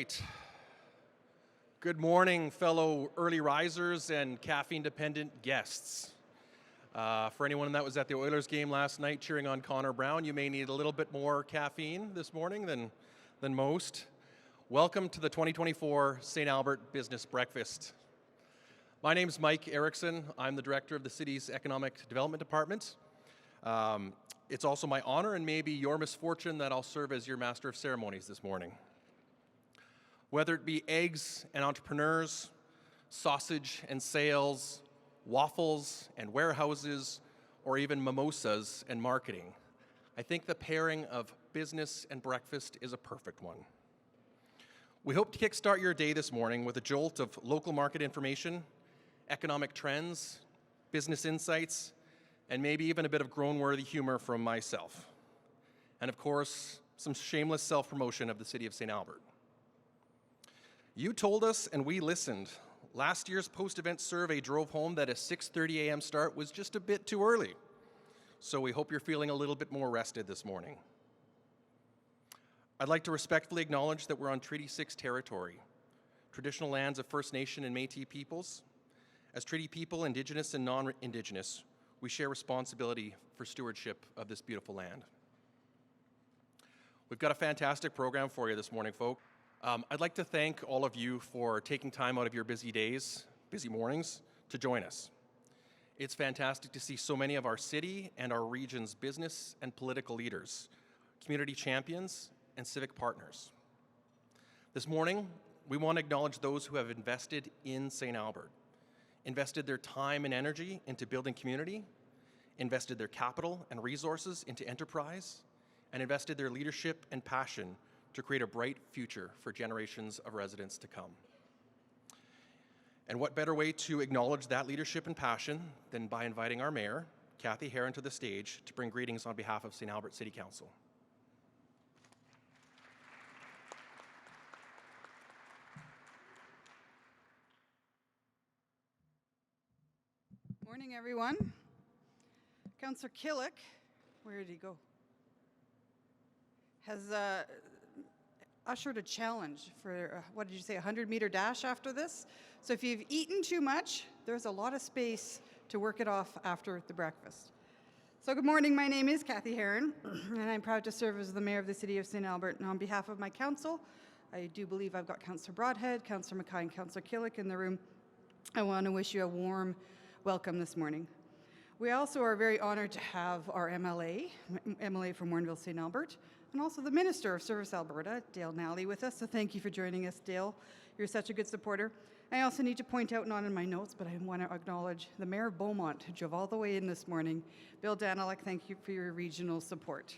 right. Good morning, fellow early risers and caffeine-dependent guests. For anyone that was at the Oilers game last night cheering on Connor Brown, you may need a little bit more caffeine this morning than most. Welcome to the 2024 St. Albert Business Breakfast. My name is Mike Erickson. I'm the director of the city's Economic Development Department. It's also my honor and maybe your misfortune that I'll serve as your master of ceremonies this morning. Whether it be eggs and entrepreneurs, sausage and sales, waffles and warehouses, or even mimosas and marketing, I think the pairing of business and breakfast is a perfect one. We hope to kickstart your day this morning with a jolt of local market information, economic trends, business insights, and maybe even a bit of groan-worthy humor from myself. And of course, some shameless self-promotion of the City of St. Albert. You told us and we listened. Last year's post-event survey drove home that a 6:30 a.m. start was just a bit too early. So we hope you're feeling a little bit more rested this morning. I'd like to respectfully acknowledge that we're on Treaty 6 territory, traditional lands of First Nation and Métis peoples. As Treaty people, Indigenous and non-Indigenous, we share responsibility for stewardship of this beautiful land. We've got a fantastic program for you this morning, folks. I'd like to thank all of you for taking time out of your busy days, busy mornings, to join us. It's fantastic to see so many of our city and our region's business and political leaders, community champions, and civic partners. This morning, we want to acknowledge those who have invested in St. Albert, invested their time and energy into building community, invested their capital and resources into enterprise, and invested their leadership and passion to create a bright future for generations of residents to come. And what better way to acknowledge that leadership and passion than by inviting our mayor, Cathy Heron, to the stage to bring greetings on behalf of St. Albert City Council. Morning, everyone. Councillor Killick, where did he go? Has ushered a challenge for, what did you say, a 100-meter dash after this? So if you've eaten too much, there's a lot of space to work it off after the breakfast. So good morning, my name is Cathy Heron, and I'm proud to serve as the Mayor of the City of St. Albert. And on behalf of my council, I do believe I've got Councillor Broadhead, Councillor Mackay, and Councillor Killick in the room. I want to wish you a warm welcome this morning. We also are very honored to have our MLA from Warrenville, St. Albert, and also the Minister of Service Alberta, Dale Nally, with us. So thank you for joining us, Dale. You're such a good supporter. I also need to point out, not in my notes, but I want to acknowledge the Mayor of Beaumont, who drove all the way in this morning. Bill Daniluk, thank you for your regional support.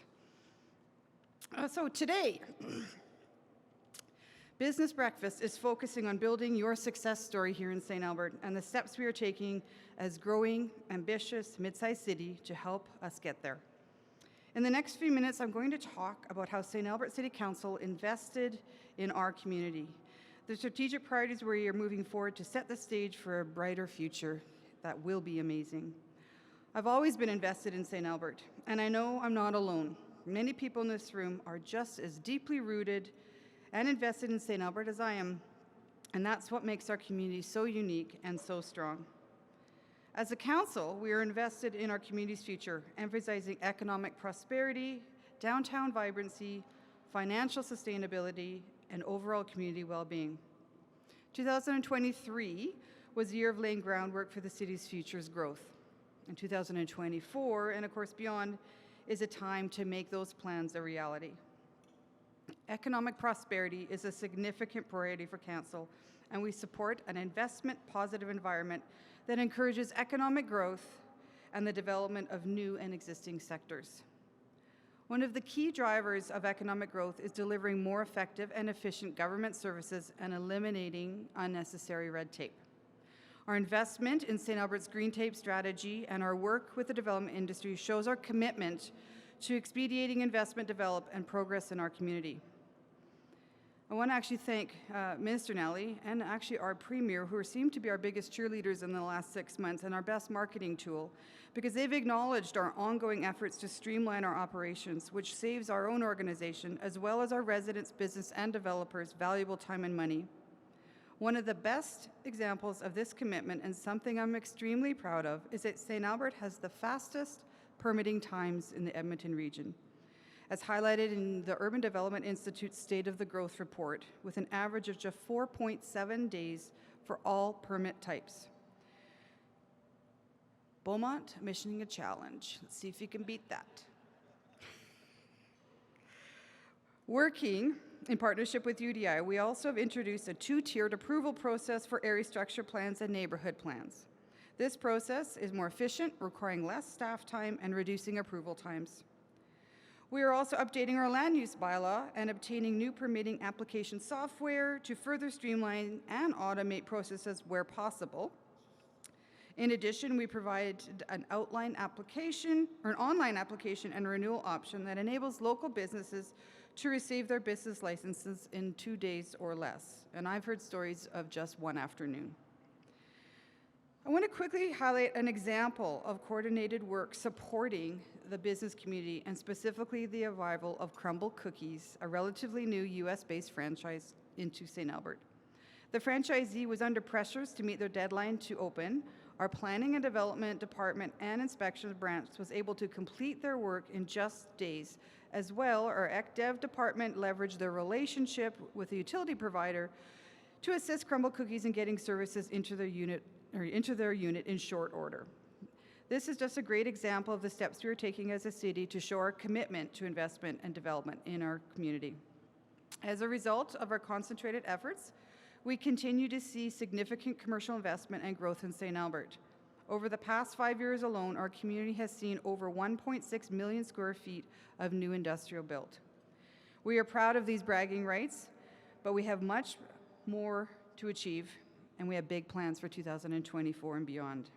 So today, Business Breakfast is focusing on building your success story here in St. Albert and the steps we are taking as growing, ambitious, mid-sized city to help us get there. In the next few minutes, I'm going to talk about how St. Albert City Council invested in our community, the strategic priorities we are moving forward to set the stage for a brighter future that will be amazing. I've always been invested in St. Albert, and I know I'm not alone. Many people in this room are just as deeply rooted and invested in St. Albert as I am, and that's what makes our community so unique and so strong. As a council, we are invested in our community's future, emphasizing economic prosperity, downtown vibrancy, financial sustainability, and overall community well-being. 2023 was the year of laying groundwork for the city's future's growth. And 2024, and of course beyond, is a time to make those plans a reality. Economic prosperity is a significant priority for Council, and we support an investment-positive environment that encourages economic growth and the development of new and existing sectors. One of the key drivers of economic growth is delivering more effective and efficient government services and eliminating unnecessary red tape. Our investment in St. Albert's Green Tape strategy and our work with the development industry shows our commitment to expediting investment, develop, and progress in our community. I want to actually thank Minister Nelly and actually our Premier, who seem to be our biggest cheerleaders in the last 6 months and our best marketing tool, because they've acknowledged our ongoing efforts to streamline our operations, which saves our own organization, as well as our residents, business, and developers valuable time and money. One of the best examples of this commitment, and something I'm extremely proud of, is that St. Albert has the fastest permitting times in the Edmonton region, as highlighted in the Urban Development Institute's State of the Growth report, with an average of just 4.7 days for all permit types. Beaumont, missioning a challenge. Let's see if you can beat that. Working in partnership with UDI, we also have introduced a two-tiered approval process for area structure plans and neighborhood plans. This process is more efficient, requiring less staff time and reducing approval times. We are also updating our land use bylaw and obtaining new permitting application software to further streamline and automate processes where possible. In addition, we provide an online application or an online application and renewal option that enables local businesses to receive their business licenses in 2 days or less. And I've heard stories of just one afternoon. I want to quickly highlight an example of coordinated work supporting the business community, and specifically the arrival of Crumble Cookies, a relatively new US-based franchise into St. Albert. The franchisee was under pressures to meet their deadline to open. Our planning and development department and inspection branch was able to complete their work in just days. As well, our ECDev department leveraged their relationship with the utility provider to assist Crumble Cookies in getting services into their unit in short order. This is just a great example of the steps we are taking as a city to show our commitment to investment and development in our community. As a result of our concentrated efforts, we continue to see significant commercial investment and growth in St. Albert. Over the past 5 years alone, our community has seen over 1.6 million square feet of new industrial built. We are proud of these bragging rights, but we have much more to achieve, and we have big plans for 2024 and beyond.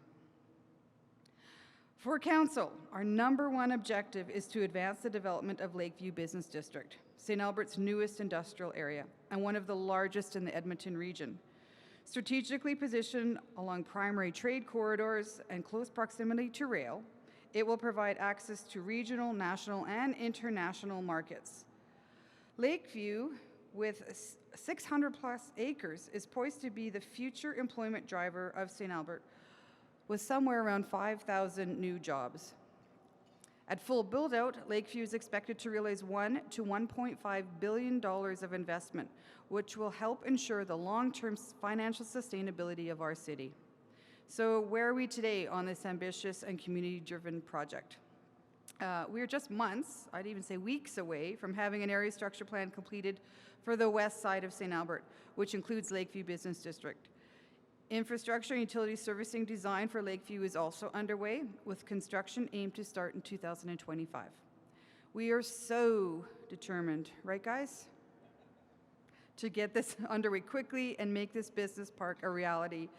For Council, our #1 objective is to advance the development of Lakeview Business District, St. Albert's newest industrial area, and one of the largest in the Edmonton region. Strategically positioned along primary trade corridors and close proximity to rail, it will provide access to regional, national, and international markets. Lakeview, with 600+ acres, is poised to be the future employment driver of St. Albert, with somewhere around 5,000 new jobs. At full build-out, Lakeview is expected to realize $1 to $1.5 billion of investment, which will help ensure the long-term financial sustainability of our city. So where are we today on this ambitious and community-driven project? We are just months, I'd even say weeks away from having an area structure plan completed for the west side of St. Albert, which includes Lakeview Business District. Infrastructure and utility servicing design for Lakeview is also underway, with construction aimed to start in 2025. We are so determined, right guys, to get this underway quickly and make this business park a reality,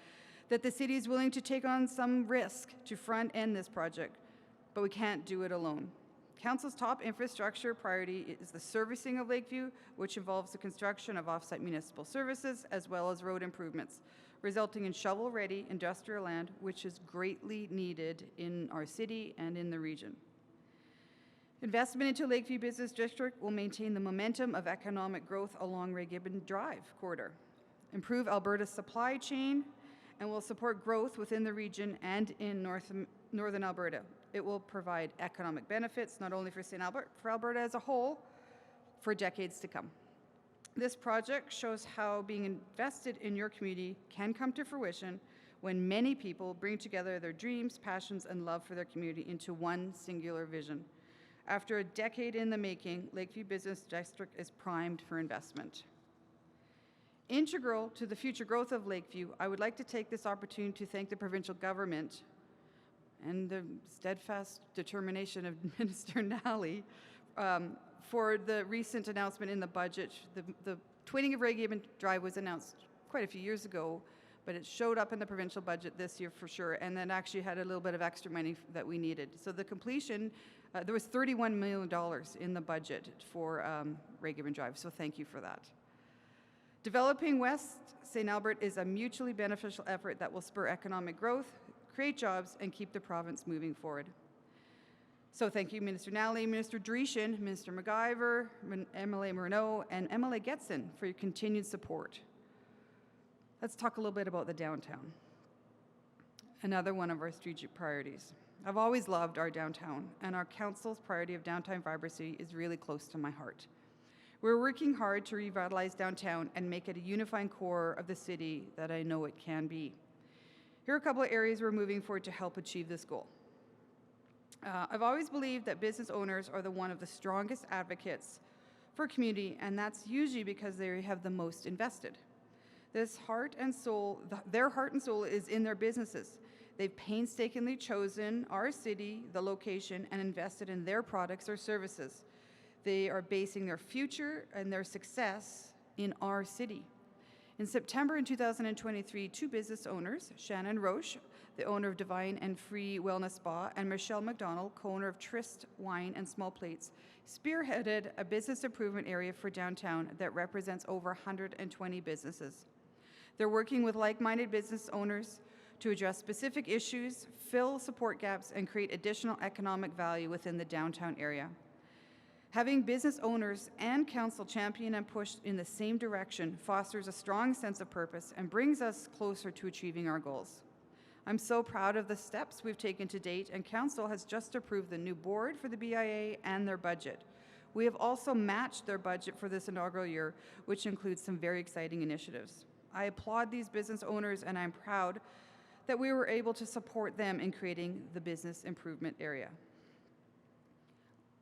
that the city is willing to take on some risk to front-end this project, but we can't do it alone. Council's top infrastructure priority is the servicing of Lakeview, which involves the construction of off-site municipal services as well as road improvements, resulting in shovel-ready industrial land, which is greatly needed in our city and in the region. Investment into Lakeview Business District will maintain the momentum of economic growth along Ray Gibbon Drive corridor, improve Alberta's supply chain, and will support growth within the region and in northern Alberta. It will provide economic benefits not only for St. Albert, for Alberta as a whole, for decades to come. This project shows how being invested in your community can come to fruition when many people bring together their dreams, passions, and love for their community into one singular vision. After a decade in the making, Lakeview Business District is primed for investment. Integral to the future growth of Lakeview, I would like to take this opportunity to thank the provincial government and the steadfast determination of Minister Nally for the recent announcement in the budget. The twinning of Ray Gibbon Drive was announced quite a few years ago, but it showed up in the provincial budget this year for sure, and then actually had a little bit of extra money that we needed. So the completion, there was $31 million in the budget for Ray Gibbon Drive, so thank you for that. Developing West St. Albert is a mutually beneficial effort that will spur economic growth, create jobs, and keep the province moving forward. So thank you, Minister Nally, Minister Dreeshen, Minister McIver, MLA Murnau, and MLA Getson for your continued support. Let's talk a little bit about the downtown, another one of our strategic priorities. I've always loved our downtown, and our council's priority of downtown vibrancy is really close to my heart. We're working hard to revitalize downtown and make it a unifying core of the city that I know it can be. Here are a couple of areas we're moving forward to help achieve this goal. I've always believed that business owners are one of the strongest advocates for community, and that's usually because they have the most invested. Their heart and soul is in their businesses. They've painstakingly chosen our city, the location, and invested in their products or services. They are basing their future and their success in our city. In September in 2023, two business owners, Shannon Roche, the owner of Divine and Free Wellness Spa, and Michelle McDonald, co-owner of Tryst Wine and Small Plates, spearheaded a business improvement area for downtown that represents over 120 businesses. They're working with like-minded business owners to address specific issues, fill support gaps, and create additional economic value within the downtown area. Having business owners and council champion and push in the same direction fosters a strong sense of purpose and brings us closer to achieving our goals. I'm so proud of the steps we've taken to date, and council has just approved the new board for the BIA and their budget. We have also matched their budget for this inaugural year, which includes some very exciting initiatives. I applaud these business owners, and I'm proud that we were able to support them in creating the business improvement area.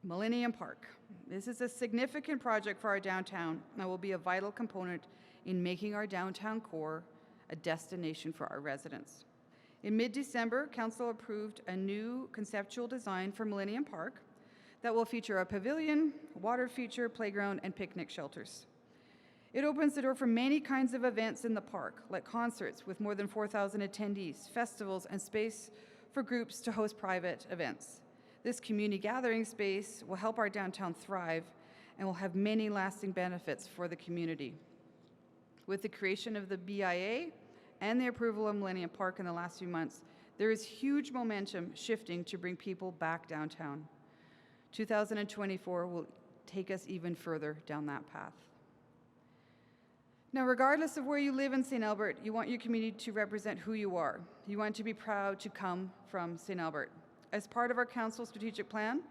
Millennium Park. This is a significant project for our downtown and will be a vital component in making our downtown core a destination for our residents. In mid-December, council approved a new conceptual design for Millennium Park that will feature a pavilion, water feature, playground, and picnic shelters. It opens the door for many kinds of events in the park, like concerts with more than 4,000 attendees, festivals, and space for groups to host private events. This community gathering space will help our downtown thrive and will have many lasting benefits for the community. With the creation of the BIA and the approval of Millennium Park in the last few months, there is huge momentum shifting to bring people back downtown. 2024 will take us even further down that path. Now, regardless of where you live in St. Albert, you want your community to represent who you are. You want to be proud to come from St. Albert. As part of our council strategic plan,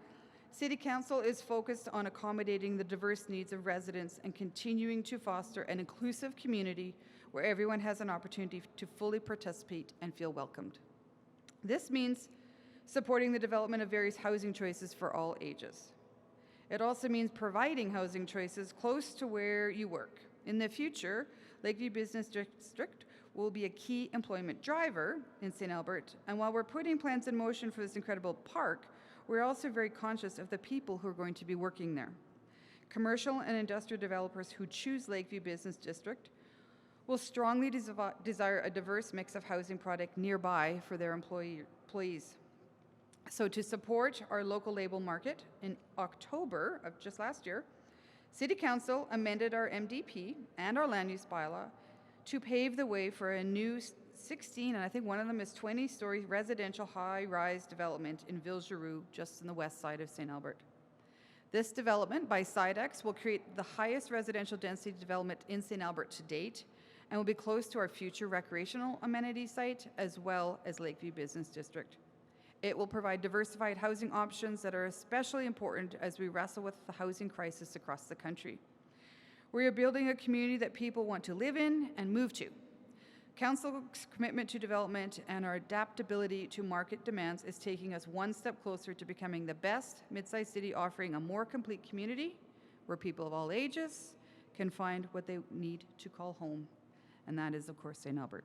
City Council is focused on accommodating the diverse needs of residents and continuing to foster an inclusive community where everyone has an opportunity to fully participate and feel welcomed. This means supporting the development of various housing choices for all ages. It also means providing housing choices close to where you work. In the future, Lakeview Business District will be a key employment driver in St. Albert, and while we're putting plans in motion for this incredible park, we're also very conscious of the people who are going to be working there. Commercial and industrial developers who choose Lakeview Business District will strongly desire a diverse mix of housing product nearby for their employees. So to support our local label market, in October of just last year, City Council amended our MDP and our land use bylaw to pave the way for a new 16, and I think one of them is 20-story residential high-rise development in Ville-Giroux, just on the west side of St. Albert. This development by Sidex will create the highest residential density development in St. Albert to date and will be close to our future recreational amenity site as well as Lakeview Business District. It will provide diversified housing options that are especially important as we wrestle with the housing crisis across the country. We are building a community that people want to live in and move to. Council's commitment to development and our adaptability to market demands is taking us one step closer to becoming the best mid-sized city, offering a more complete community where people of all ages can find what they need to call home, and that is, of course, St. Albert.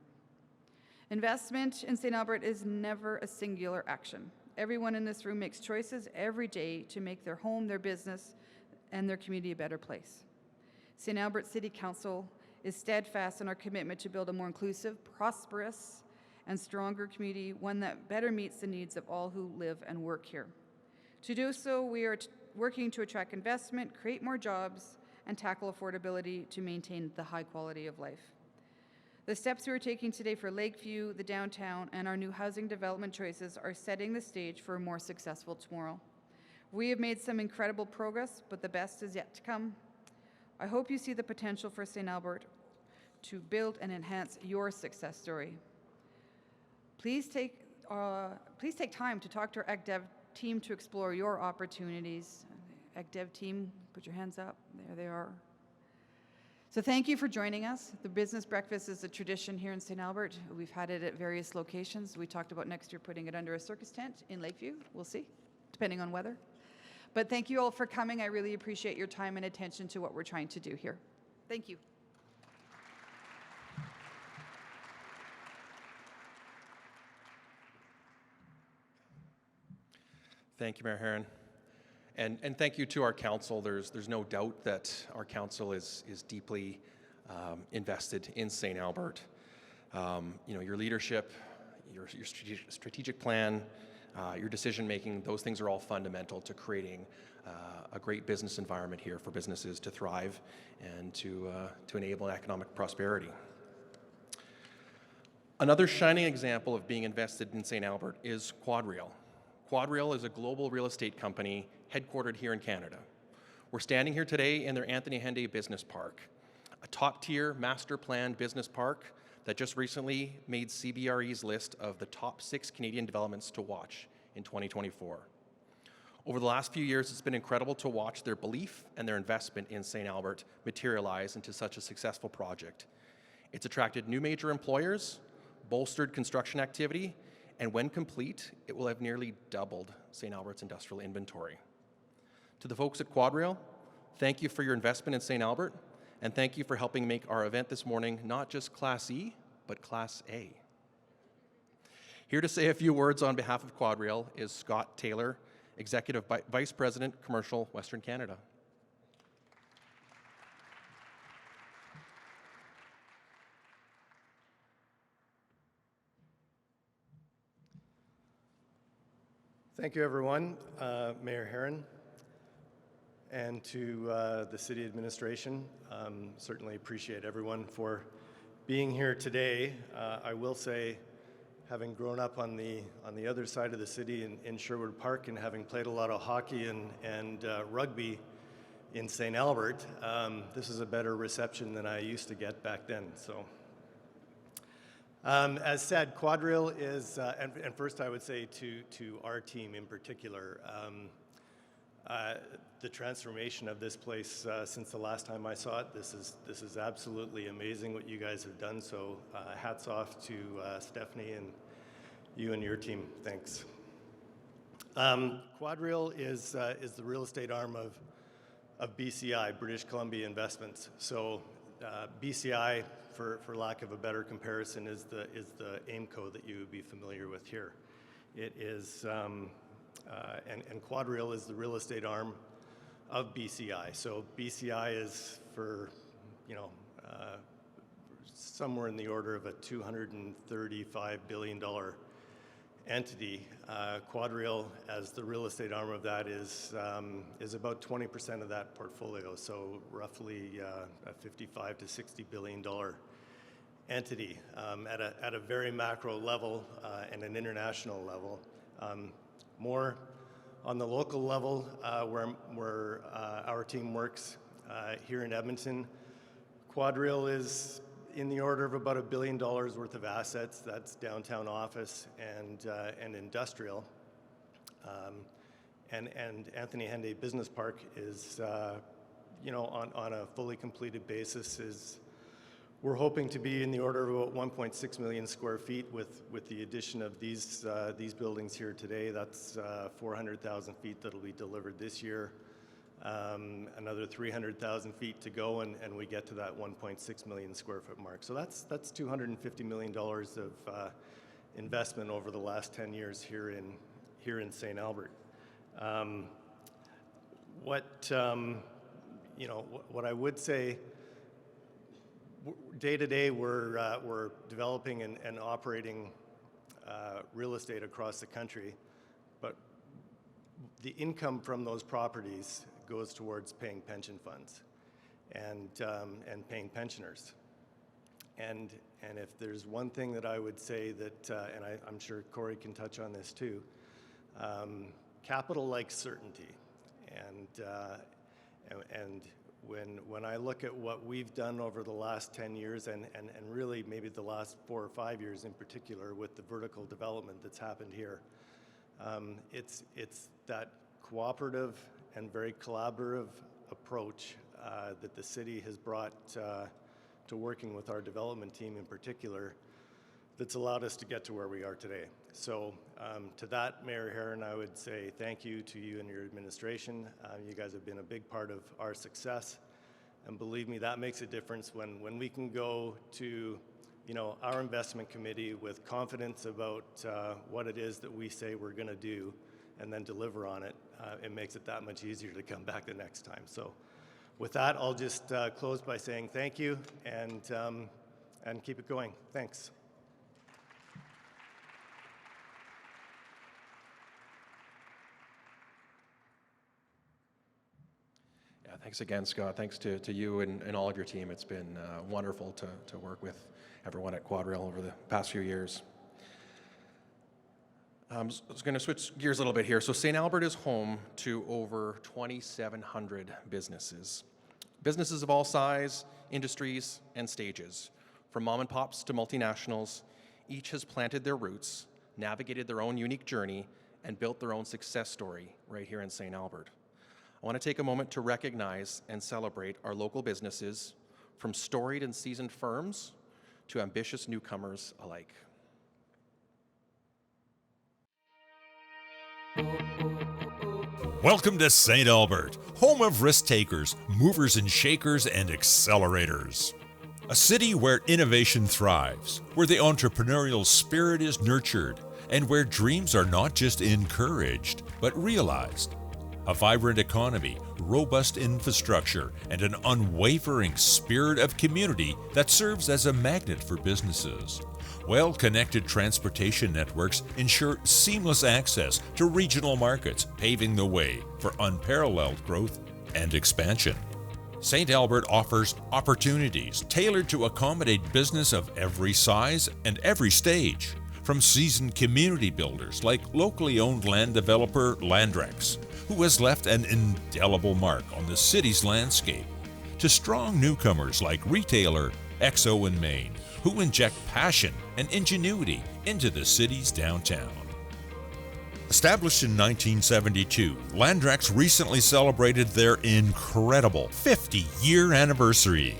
Investment in St. Albert is never a singular action. Everyone in this room makes choices every day to make their home, their business, and their community a better place. St. Albert City Council is steadfast in our commitment to build a more inclusive, prosperous, and stronger community, one that better meets the needs of all who live and work here. To do so, we are working to attract investment, create more jobs, and tackle affordability to maintain the high quality of life. The steps we are taking today for Lakeview, the downtown, and our new housing development choices are setting the stage for a more successful tomorrow. We have made some incredible progress, but the best is yet to come. I hope you see the potential for St. Albert to build and enhance your success story. Please take time to talk to our ECDev team to explore your opportunities. ECDev team, put your hands up. There they are. So thank you for joining us. The Business Breakfast is a tradition here in St. Albert. We've had it at various locations. We talked about next year putting it under a circus tent in Lakeview. We'll see, depending on weather. But thank you all for coming. I really appreciate your time and attention to what we're trying to do here. Thank you. Thank you, Mayor Herron. And thank you to our council. There's no doubt that our council is deeply invested in St. Albert. Your leadership, your strategic plan, your decision making, those things are all fundamental to creating a great business environment here for businesses to thrive and to enable economic prosperity. Another shining example of being invested in St. Albert is QuadReal. QuadReal is a global real estate company headquartered here in Canada. We're standing here today in their Anthony Henday Business Park, a top-tier master-planned business park that just recently made CBRE's list of the top 6 Canadian developments to watch in 2024. Over the last few years, it's been incredible to watch their belief and their investment in St. Albert materialize into such a successful project. It's attracted new major employers, bolstered construction activity, and when complete, it will have nearly doubled St. Albert's industrial inventory. To the folks at QuadReal, thank you for your investment in St. Albert, and thank you for helping make our event this morning not just Class E, but Class A. Here to say a few words on behalf of QuadReal is Scott Taylor, Executive Vice President, Commercial, Western Canada. Thank you, everyone. Mayor Herron, and to the city administration. Certainly appreciate everyone for being here today. I will say, having grown up on the other side of the city in Sherwood Park and having played a lot of hockey and rugby in St. Albert, this is a better reception than I used to get back then. So. As said, QuadReal is, and first I would say to our team in particular, the transformation of this place since the last time I saw it, this is absolutely amazing what you guys have done. So hats off to Stephanie and you and your team. Thanks. QuadReal is the real estate arm of BCI, British Columbia Investments. So BCI, for lack of a better comparison, is the AIMCO that you would be familiar with here. It is, and QuadReal is the real estate arm of BCI. So BCI is for, somewhere in the order of a $235 billion entity. QuadReal, as the real estate arm of that, is about 20% of that portfolio, so roughly a $55 to $60 billion entity at a very macro level and an international level. More on the local level, where our team works here in Edmonton. QuadReal is in the order of about $1 billion worth of assets. That's downtown office and industrial. And Anthony Henday Business Park is, on a fully completed basis, we're hoping to be in the order of about 1.6 million square feet with the addition of these buildings here today. That's 400,000 feet that'll be delivered this year. Another 300,000 feet to go, and we get to that 1.6 million square foot mark. So that's $250 million of investment over the last 10 years here in St. Albert. What I would say, day to day, we're developing and operating real estate across the country, but the income from those properties goes towards paying pension funds. and paying pensioners. And if there's one thing that I would say that, and I'm sure Cory can touch on this too, capital likes certainty. And when I look at what we've done over the last 10 years and really maybe the last 4 or 5 years in particular with the vertical development that's happened here, it's that cooperative and very collaborative approach that the city has brought to working with our development team in particular that's allowed us to get to where we are today. So to that, Mayor Heron, I would say thank you to you and your administration. You guys have been a big part of our success. And believe me, that makes a difference when we can go to our investment committee with confidence about what it is that we say we're going to do and then deliver on it. It makes it that much easier to come back the next time. So with that, I'll just close by saying thank you and keep it going. Thanks. Yeah, thanks again, Scott. Thanks to you and all of your team. It's been wonderful to work with everyone at QuadReal over the past few years. I was going to switch gears a little bit here. So St. Albert is home to over 2,700 businesses. Businesses of all size, industries, and stages. From mom and pops to multinationals, each has planted their roots, navigated their own unique journey, and built their own success story right here in St. Albert. I want to take a moment to recognize and celebrate our local businesses, from storied and seasoned firms to ambitious newcomers alike. Welcome to St. Albert, home of risk takers, movers and shakers, and accelerators. A city where innovation thrives, where the entrepreneurial spirit is nurtured, and where dreams are not just encouraged, but realized. A vibrant economy, robust infrastructure, and an unwavering spirit of community that serves as a magnet for businesses. Well-connected transportation networks ensure seamless access to regional markets, paving the way for unparalleled growth and expansion. St. Albert offers opportunities tailored to accommodate business of every size and every stage. From seasoned community builders like locally owned land developer Landrex, who has left an indelible mark on the city's landscape, to strong newcomers like retailer XO & Main, who inject passion and ingenuity into the city's downtown. Established in 1972, Landrex recently celebrated their incredible 50-year anniversary.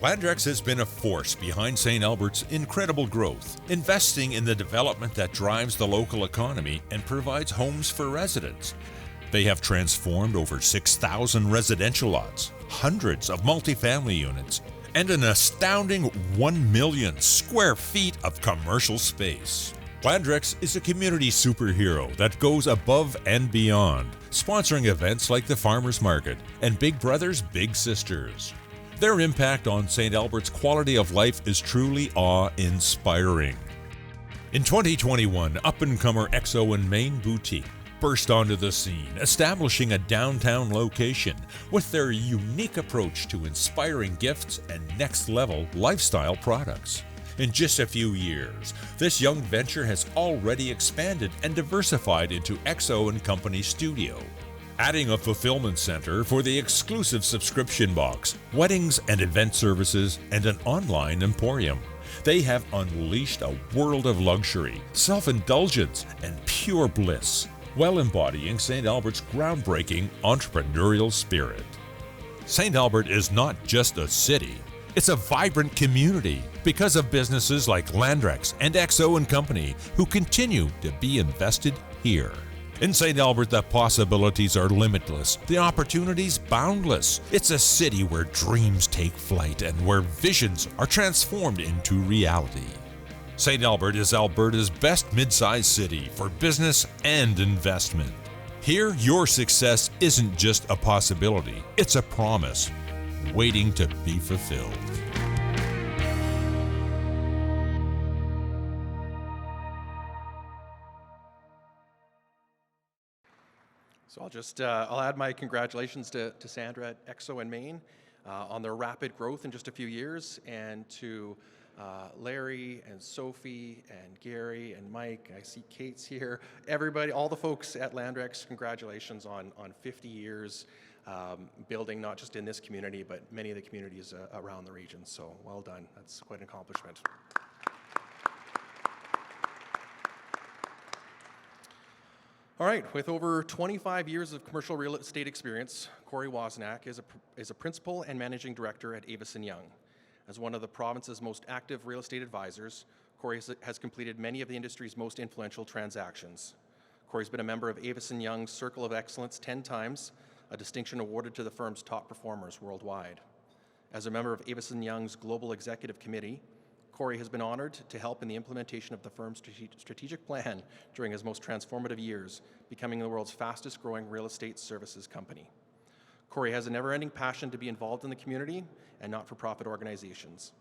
Landrex has been a force behind St. Albert's incredible growth, investing in the development that drives the local economy and provides homes for residents. They have transformed over 6,000 residential lots, hundreds of multifamily units, and an astounding 1 million square feet of commercial space. Landrex is a community superhero that goes above and beyond, sponsoring events like the Farmers Market and Big Brothers Big Sisters. Their impact on St. Albert's quality of life is truly awe-inspiring. In 2021, up-and-comer XO & Main Boutique burst onto the scene, establishing a downtown location with their unique approach to inspiring gifts and next-level lifestyle products. In just a few years, this young venture has already expanded and diversified into XO & Company Studio, adding a fulfillment center for the exclusive subscription box, weddings and event services, and an online emporium. They have unleashed a world of luxury, self-indulgence, and pure bliss, while embodying St. Albert's groundbreaking entrepreneurial spirit. St. Albert is not just a city, it's a vibrant community because of businesses like Landrex and XO & Company who continue to be invested here. In St. Albert, the possibilities are limitless, the opportunities boundless. It's a city where dreams take flight and where visions are transformed into reality. St. Albert is Alberta's best mid-sized city for business and investment. Here, your success isn't just a possibility, it's a promise waiting to be fulfilled. So I'll add my congratulations to Sandra at XO & Main. on their rapid growth in just a few years, and to Larry and Sophie and Gary and Mike. I see Kate's here. Everybody, all the folks at Landrex, congratulations on 50 years building not just in this community, but many of the communities around the region. So well done. That's quite an accomplishment. All right, with over 25 years of commercial real estate experience, Cory Wosnack is a principal and managing director at Avison Young. As one of the province's most active real estate advisors, Cory has completed many of the industry's most influential transactions. Cory's been a member of Avison Young's Circle of Excellence 10 times, a distinction awarded to the firm's top performers worldwide. As a member of Avison Young's Global Executive Committee, Cory has been honored to help in the implementation of the firm's strategic plan during his most transformative years, becoming the world's fastest growing real estate services company. Cory has a never-ending passion to be involved in the community and not-for-profit organizations.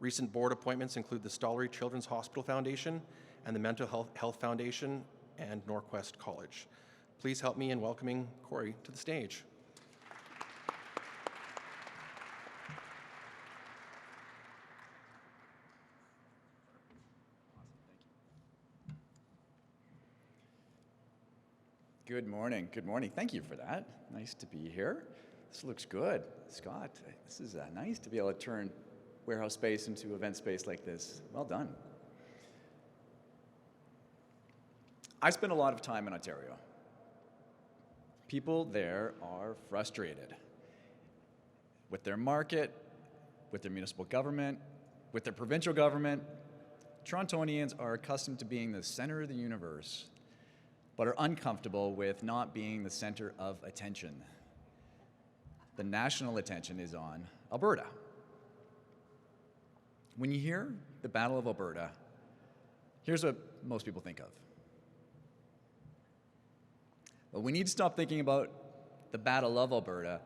Recent board appointments include the Stollery Children's Hospital Foundation and the Mental Health Foundation and Norquest College. Please help me in welcoming Cory to the stage. Good morning. Good morning. Thank you for that. Nice to be here. This looks good. Scott, this is nice to be able to turn warehouse space into event space like this. Well done. I spend a lot of time in Ontario. People there are frustrated with their market, with their municipal government, with their provincial government. Torontonians are accustomed to being the center of the universe, but are uncomfortable with not being the center of attention. The national attention is on Alberta. When you hear the Battle of Alberta, here's what most people think of. But we need to stop thinking about the Battle of Alberta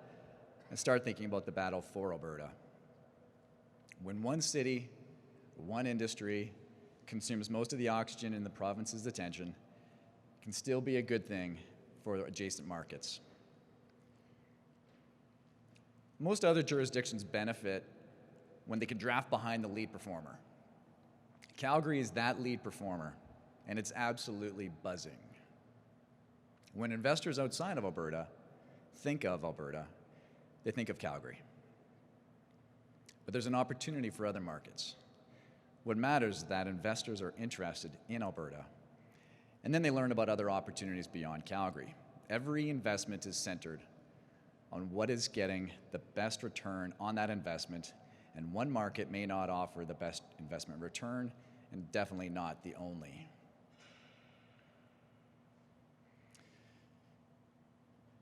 and start thinking about the battle for Alberta. When one city, one industry consumes most of the oxygen in the province's attention, can still be a good thing for adjacent markets. Most other jurisdictions benefit when they can draft behind the lead performer. Calgary is that lead performer, and it's absolutely buzzing. When investors outside of Alberta think of Alberta, they think of Calgary. But there's an opportunity for other markets. What matters is that investors are interested in Alberta, and then they learn about other opportunities beyond Calgary. Every investment is centered on what is getting the best return on that investment, and one market may not offer the best investment return, and definitely not the only.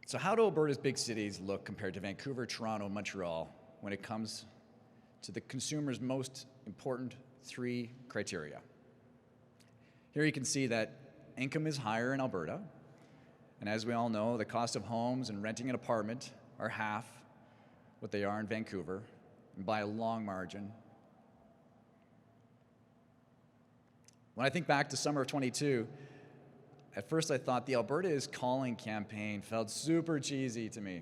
So how do Alberta's big cities look compared to Vancouver, Toronto, Montreal when it comes to the consumer's most important three criteria? Here you can see that income is higher in Alberta, and as we all know, the cost of homes and renting an apartment are half what they are in Vancouver, and by a long margin. When I think back to summer of 22, at first I thought the Alberta is Calling campaign felt super cheesy to me.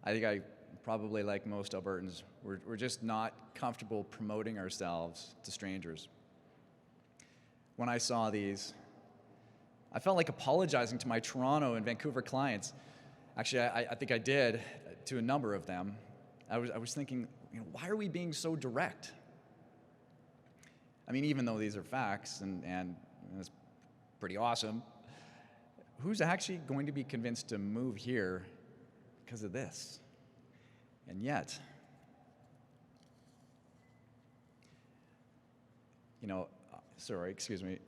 I think I probably, like most Albertans, we're just not comfortable promoting ourselves to strangers. When I saw these, I felt like apologizing to my Toronto and Vancouver clients. Actually, I think I did to a number of them. I was thinking, why are we being so direct? I mean, even though these are facts and it's pretty awesome, who's actually going to be convinced to move here because of this? And yet, sorry, excuse me.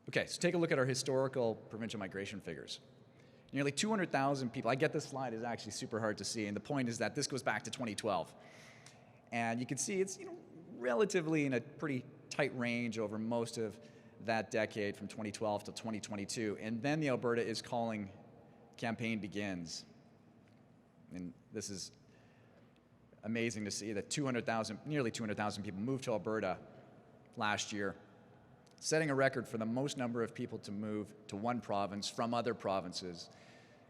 Okay, so take a look at our historical provincial migration figures. Nearly 200,000 people. I get this slide is actually super hard to see, and the point is that this goes back to 2012. And you can see it's relatively in a pretty tight range over most of that decade from 2012 to 2022. And then the Alberta is Calling campaign begins. And this is amazing to see that nearly 200,000 people moved to Alberta last year, setting a record for the most number of people to move to one province from other provinces.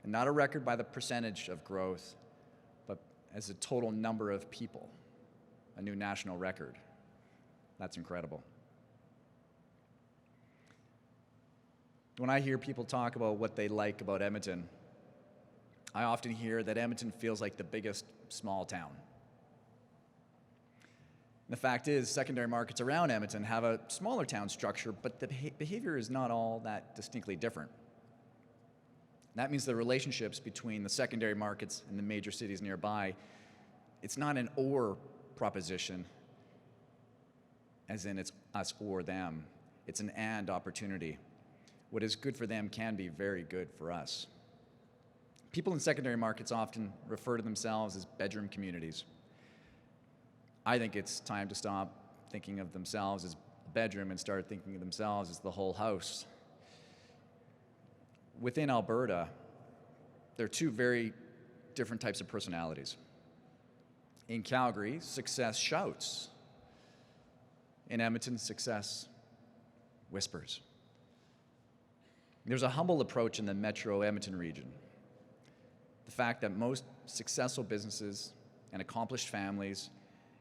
And not a record by the percentage of growth, but as a total number of people, a new national record. That's incredible. When I hear people talk about what they like about Edmonton, I often hear that Edmonton feels like the biggest small town. And the fact is, secondary markets around Edmonton have a smaller town structure, but the behavior is not all that distinctly different. That means the relationships between the secondary markets and the major cities nearby, it's not an or proposition, as in it's us or them. It's an and opportunity. What is good for them can be very good for us. People in secondary markets often refer to themselves as bedroom communities. I think it's time to stop thinking of themselves as a bedroom and start thinking of themselves as the whole house. Within Alberta, there are two very different types of personalities. In Calgary, success shouts. In Edmonton, success whispers. There's a humble approach in the metro Edmonton region. The fact that most successful businesses and accomplished families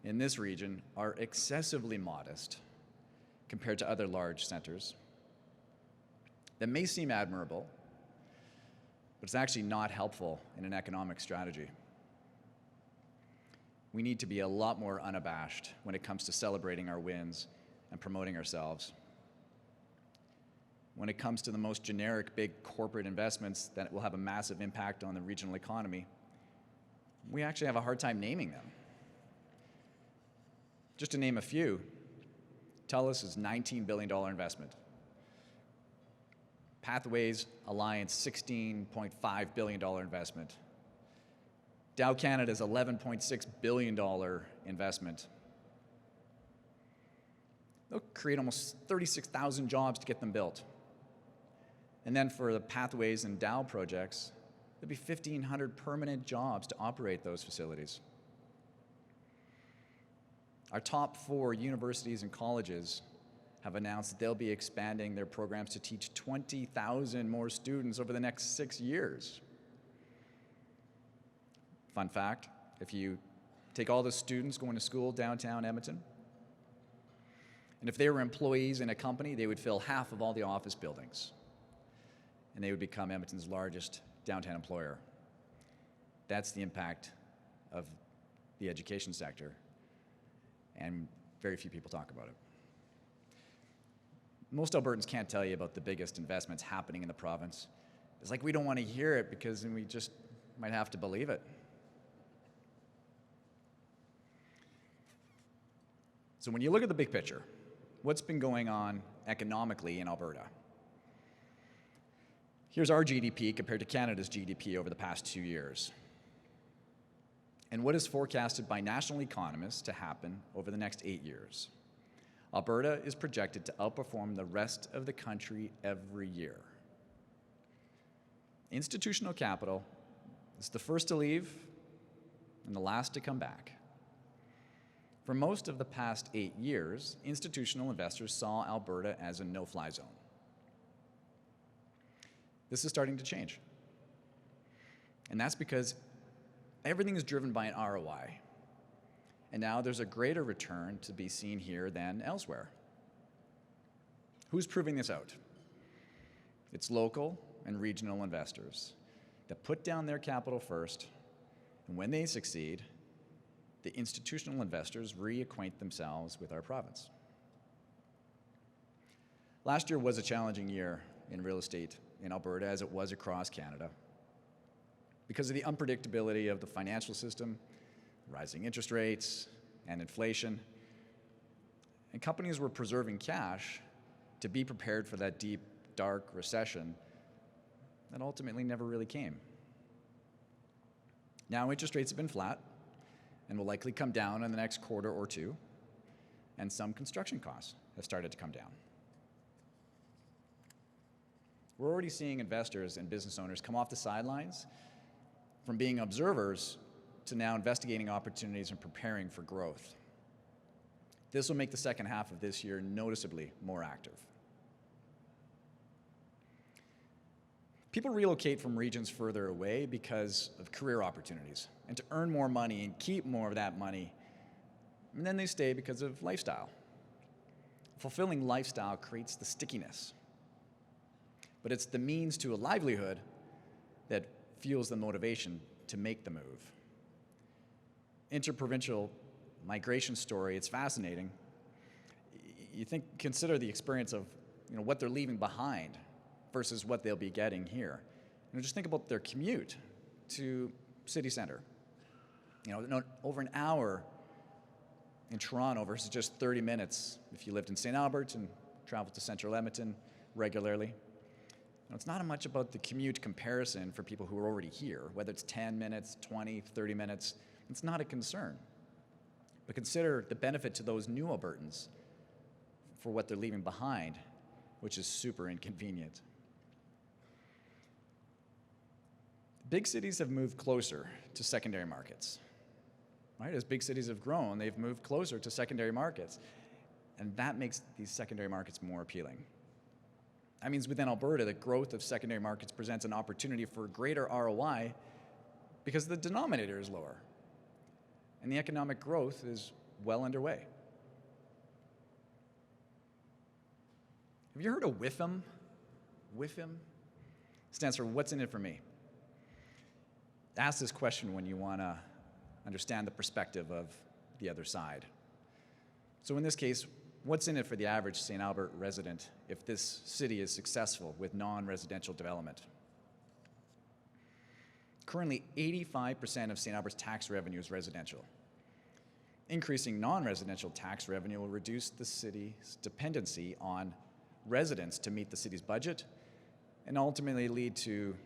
in this region are excessively modest compared to other large centers. That may seem admirable, but it's actually not helpful in an economic strategy. We need to be a lot more unabashed when it comes to celebrating our wins and promoting ourselves. When it comes to the most generic big corporate investments that will have a massive impact on the regional economy, we actually have a hard time naming them. Just to name a few, TELUS's $19 billion investment, Pathways Alliance $16.5 billion investment, Dow Canada's $11.6 billion investment. They'll create almost 36,000 jobs to get them built. And then for the Pathways and Dow projects, there'll be 1,500 permanent jobs to operate those facilities. Our top 4 universities and colleges have announced that they'll be expanding their programs to teach 20,000 more students over the next 6 years. Fun fact, if you take all the students going to school downtown Edmonton, and if they were employees in a company, they would fill half of all the office buildings, and they would become Edmonton's largest downtown employer. That's the impact of the education sector, and very few people talk about it. Most Albertans can't tell you about the biggest investments happening in the province. It's like we don't want to hear it because then we just might have to believe it. So when you look at the big picture, what's been going on economically in Alberta? Here's our GDP compared to Canada's GDP over the past 2 years. And what is forecasted by national economists to happen over the next 8 years? Alberta is projected to outperform the rest of the country every year. Institutional capital is the first to leave and the last to come back. For most of the past 8 years, institutional investors saw Alberta as a no-fly zone. This is starting to change. And that's because everything is driven by an ROI. And now there's a greater return to be seen here than elsewhere. Who's proving this out? It's local and regional investors that put down their capital first, and when they succeed, the institutional investors reacquaint themselves with our province. Last year was a challenging year in real estate in Alberta, as it was across Canada. Because of the unpredictability of the financial system, rising interest rates, and inflation, and companies were preserving cash to be prepared for that deep, dark recession that ultimately never really came. Now interest rates have been flat and will likely come down in the next quarter or two, and some construction costs have started to come down. We're already seeing investors and business owners come off the sidelines from being observers to now investigating opportunities and preparing for growth. This will make the second half of this year noticeably more active. People relocate from regions further away because of career opportunities and to earn more money and keep more of that money. And then they stay because of lifestyle. Fulfilling lifestyle creates the stickiness. But it's the means to a livelihood that fuels the motivation to make the move. Interprovincial migration story, it's fascinating. Consider the experience of what they're leaving behind versus what they'll be getting here. Just think about their commute to city center. Over an hour in Toronto versus just 30 minutes if you lived in St. Albert and traveled to central Edmonton regularly. It's not much about the commute comparison for people who are already here, whether it's 10 minutes, 20, 30 minutes. It's not a concern. But consider the benefit to those new Albertans for what they're leaving behind, which is super inconvenient. Big cities have moved closer to secondary markets. Right? As big cities have grown, they've moved closer to secondary markets. And that makes these secondary markets more appealing. That means within Alberta, the growth of secondary markets presents an opportunity for greater ROI because the denominator is lower. And the economic growth is well underway. Have you heard of WIFM? WIFM stands for What's in it for me? Ask this question when you want to understand the perspective of the other side. So in this case, what's in it for the average St. Albert resident if this city is successful with non-residential development? Currently, 85% of St. Albert's tax revenue is residential. Increasing non-residential tax revenue will reduce the city's dependency on residents to meet the city's budget and ultimately lead to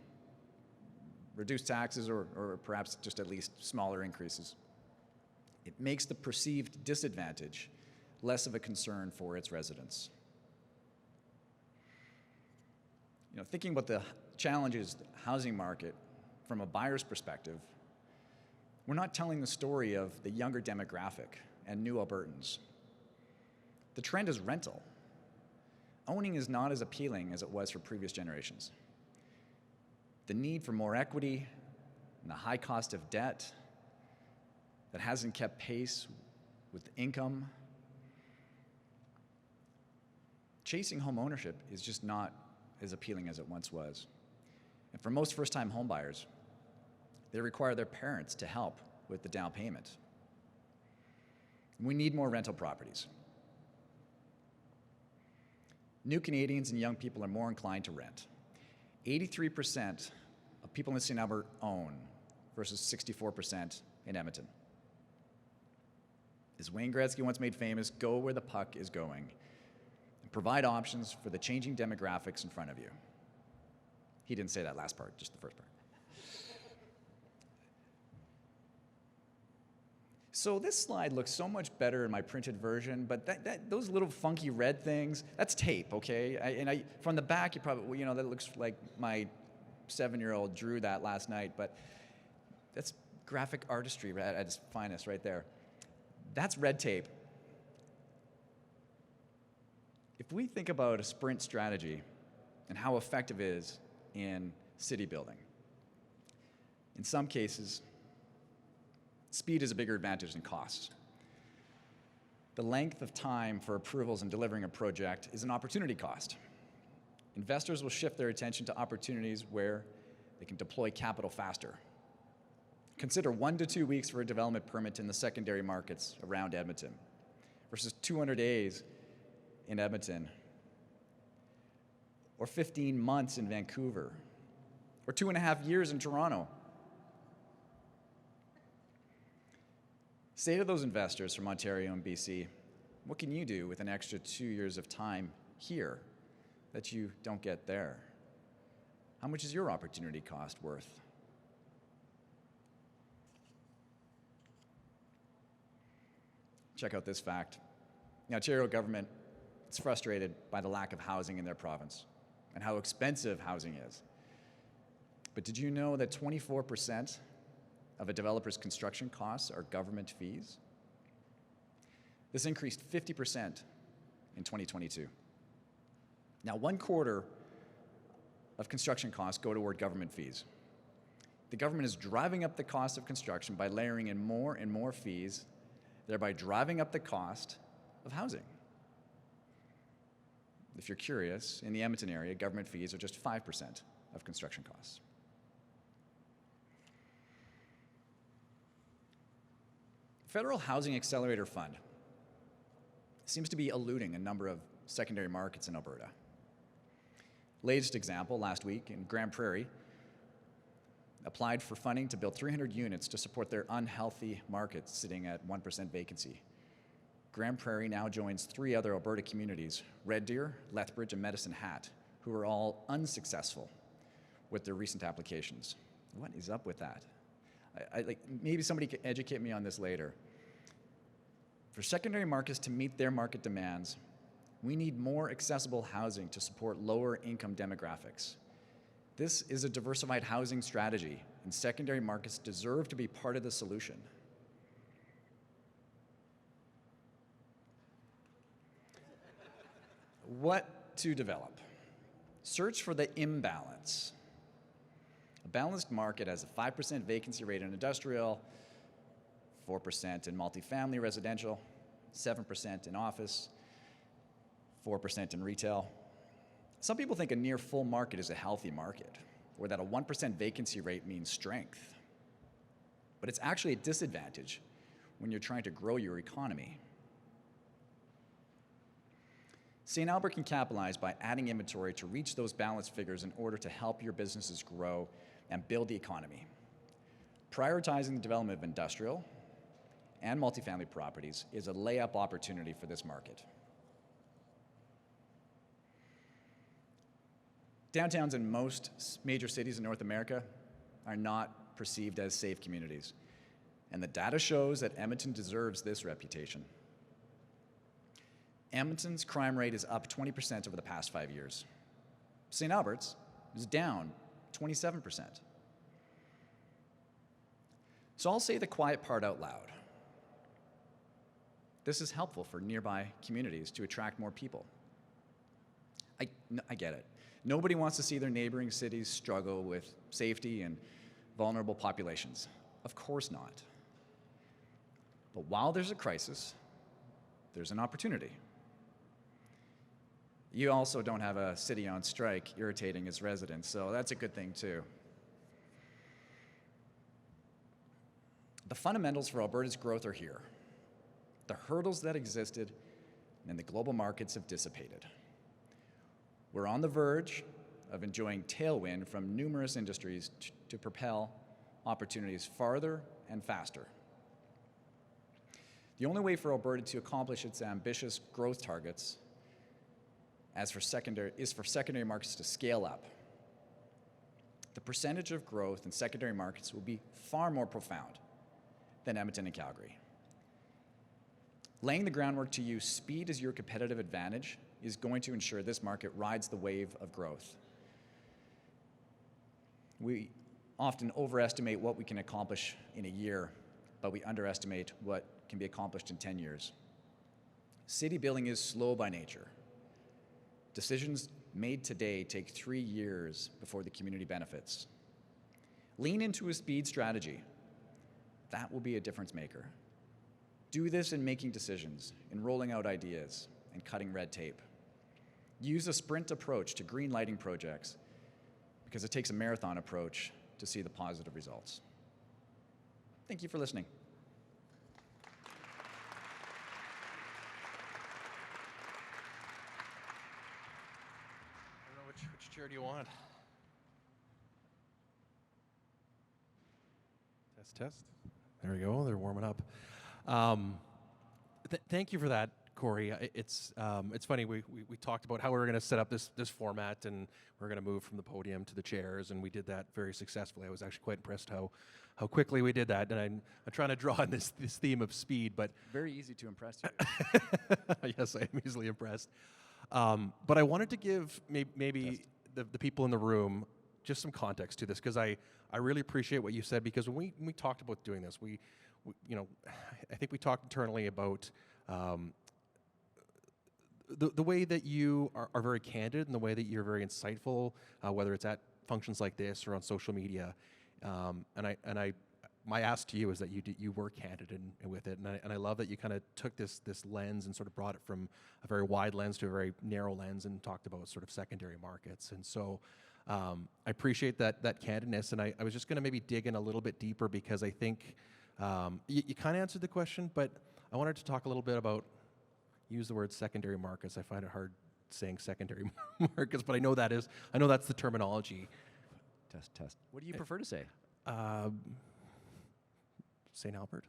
reduced taxes or perhaps just at least smaller increases. It makes the perceived disadvantage less of a concern for its residents. Thinking about the challenges of the housing market from a buyer's perspective, we're not telling the story of the younger demographic and new Albertans. The trend is rental. Owning is not as appealing as it was for previous generations. The need for more equity and the high cost of debt that hasn't kept pace with income. Chasing home ownership is just not as appealing as it once was. And for most first-time homebuyers, they require their parents to help with the down payment. We need more rental properties. New Canadians and young people are more inclined to rent. 83% of people in St. Albert own versus 64% in Edmonton. As Wayne Gretzky once made famous, go where the puck is going and provide options for the changing demographics in front of you. He didn't say that last part, just the first part. So this slide looks so much better in my printed version, but those little funky red things, that's tape, okay? From the back, you probably, that looks like my 7-year-old drew that last night, but that's graphic artistry at its finest right there. That's red tape. If we think about a sprint strategy and how effective it is in city building, in some cases, speed is a bigger advantage than cost. The length of time for approvals and delivering a project is an opportunity cost. Investors will shift their attention to opportunities where they can deploy capital faster. Consider 1 to 2 weeks for a development permit in the secondary markets around Edmonton versus 200 days in Edmonton, or 15 months in Vancouver, or 2.5 years in Toronto. Say to those investors from Ontario and BC, what can you do with an extra 2 years of time here that you don't get there? How much is your opportunity cost worth? Check out this fact. The Ontario government is frustrated by the lack of housing in their province and how expensive housing is. But did you know that 24% of a developer's construction costs are government fees? This increased 50% in 2022. Now, 1/4 of construction costs go toward government fees. The government is driving up the cost of construction by layering in more and more fees, thereby driving up the cost of housing. If you're curious, in the Edmonton area, government fees are just 5% of construction costs. The Federal Housing Accelerator Fund seems to be eluding a number of secondary markets in Alberta. Latest example, last week in Grand Prairie, applied for funding to build 300 units to support their unhealthy market sitting at 1% vacancy. Grand Prairie now joins 3 other Alberta communities, Red Deer, Lethbridge, and Medicine Hat, who are all unsuccessful with their recent applications. What is up with that? Maybe somebody could educate me on this later. For secondary markets to meet their market demands, we need more accessible housing to support lower income demographics. This is a diversified housing strategy, and secondary markets deserve to be part of the solution. What to develop? Search for the imbalance. A balanced market has a 5% vacancy rate in industrial, 4% in multifamily residential, 7% in office, 4% in retail. Some people think a near full market is a healthy market, or that a 1% vacancy rate means strength. But it's actually a disadvantage when you're trying to grow your economy. St. Albert can capitalize by adding inventory to reach those balanced figures in order to help your businesses grow and build the economy. Prioritizing the development of industrial and multifamily properties is a layup opportunity for this market. Downtowns in most major cities in North America are not perceived as safe communities, and the data shows that Edmonton deserves this reputation. Edmonton's crime rate is up 20% over the past 5 years. St. Albert's is down 27%. So I'll say the quiet part out loud. This is helpful for nearby communities to attract more people. I get it. Nobody wants to see their neighboring cities struggle with safety and vulnerable populations. Of course not. But while there's a crisis, there's an opportunity. You also don't have a city on strike irritating its residents, so that's a good thing too. The fundamentals for Alberta's growth are here. The hurdles that existed and the global markets have dissipated. We're on the verge of enjoying tailwind from numerous industries to propel opportunities farther and faster. The only way for Alberta to accomplish its ambitious growth targets is for secondary markets to scale up. The percentage of growth in secondary markets will be far more profound than Edmonton and Calgary. Laying the groundwork to use speed as your competitive advantage is going to ensure this market rides the wave of growth. We often overestimate what we can accomplish in a year, but we underestimate what can be accomplished in 10 years. City building is slow by nature. Decisions made today take 3 years before the community benefits. Lean into a speed strategy. That will be a difference maker. Do this in making decisions, in rolling out ideas, and cutting red tape. Use a sprint approach to green lighting projects because it takes a marathon approach to see the positive results. Thank you for listening. I don't know which chair do you want? Test. There we go. They're warming up. Thank you for that, Cory. It's funny. We talked about how we were going to set up this format, and we're going to move from the podium to the chairs, and we did that very successfully. I was actually quite impressed how quickly we did that. And I'm trying to draw on this theme of speed, but Very easy to impress you. yes, I am easily impressed. But I wanted to give maybe the people in the room just some context to this, because I really appreciate what you said, because when we talked about doing this, we I think we talked internally about the way that you are very candid and the way that you're very insightful, whether it's at functions like this or on social media, my ask to you is that you were candid with it, and I love that you kind of took this lens and sort of brought it from a very wide lens to a very narrow lens and talked about sort of secondary markets. And so I appreciate that candidness, and I was just going to maybe dig in a little bit deeper because I think you kind of answered the question, but I wanted to talk a little bit about, use the word secondary markets. I find it hard saying secondary markets, but I know that's the terminology. Test. What do you prefer to say? St. Albert,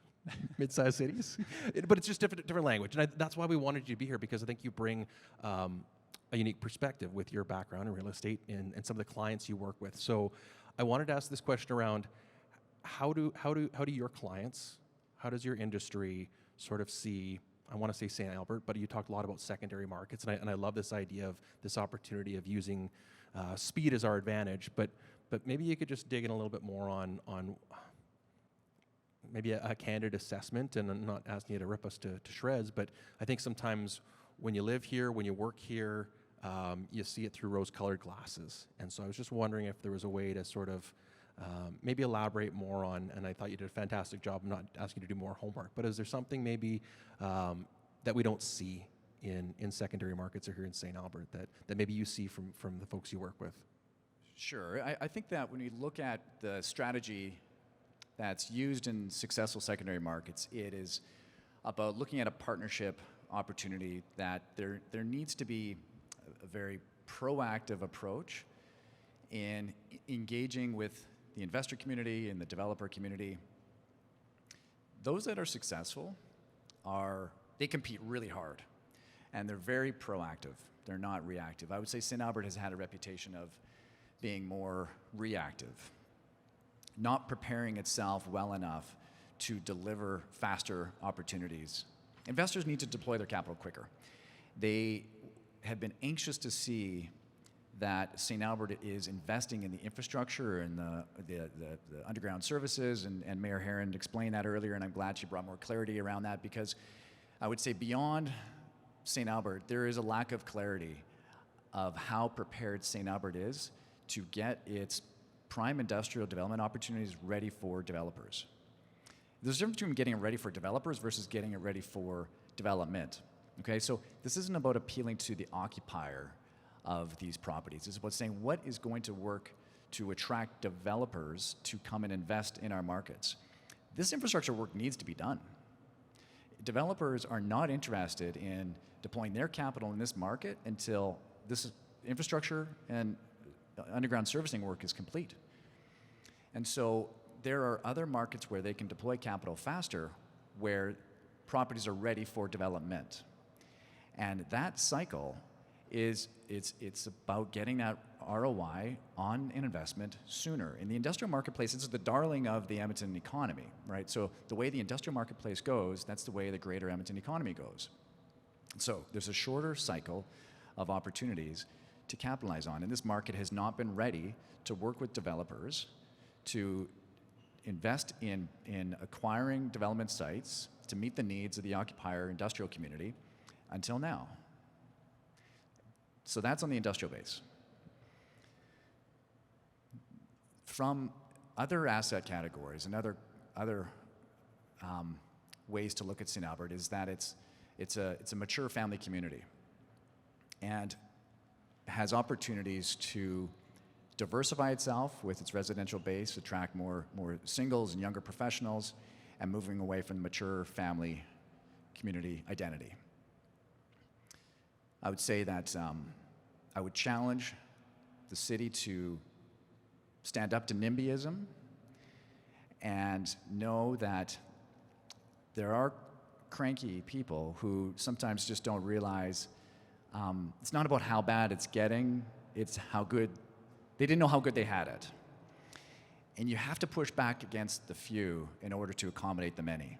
mid-sized cities, but it's just different language, and that's why we wanted you to be here, because I think you bring a unique perspective with your background in real estate and some of the clients you work with. So I wanted to ask this question around how do your clients, how does your industry sort of see, I want to say St. Albert, but you talked a lot about secondary markets, and I love this idea of this opportunity of using speed as our advantage, but maybe you could just dig in a little bit more on maybe a candid assessment, and I'm not asking you to rip us to shreds, but I think sometimes when you live here, when you work here, you see it through rose-colored glasses. And so I was just wondering if there was a way to sort of maybe elaborate more on, and I thought you did a fantastic job, I'm not asking you to do more homework, but is there something maybe that we don't see in secondary markets or here in St. Albert that maybe you see from the folks you work with? Sure. I think that when we look at the strategy that's used in successful secondary markets, it is about looking at a partnership opportunity that there needs to be a very proactive approach in engaging with the investor community and the developer community. Those that are successful they compete really hard, and they're very proactive. They're not reactive. I would say St. Albert has had a reputation of being more reactive, not preparing itself well enough to deliver faster opportunities. Investors need to deploy their capital quicker. They have been anxious to see that St. Albert is investing in the infrastructure and the underground services, and Mayor Heron explained that earlier, and I'm glad she brought more clarity around that, because I would say beyond St. Albert, there is a lack of clarity of how prepared St. Albert is to get its prime industrial development opportunities ready for developers. There's a difference between getting it ready for developers versus getting it ready for development. Okay, so this isn't about appealing to the occupier of these properties. It's about saying what is going to work to attract developers to come and invest in our markets. This infrastructure work needs to be done. Developers are not interested in deploying their capital in this market until this infrastructure and underground servicing work is complete. And so there are other markets where they can deploy capital faster, where properties are ready for development. And that cycle it's about getting that ROI on an investment sooner. In the industrial marketplace, it's the darling of the Edmonton economy, right? So the way the industrial marketplace goes, that's the way the greater Edmonton economy goes. So there's a shorter cycle of opportunities to capitalize on. And this market has not been ready to work with developers to invest in acquiring development sites to meet the needs of the occupier industrial community until now. So that's on the industrial base. From other asset categories and other ways to look at St. Albert is that it's a mature family community and has opportunities to diversify itself with its residential base, attract more singles and younger professionals, and moving away from the mature family community identity. I would say that I would challenge the city to stand up to NIMBYism and know that there are cranky people who sometimes just don't realize it's not about how bad it's getting, it's how good, they didn't know how good they had it. And you have to push back against the few in order to accommodate the many.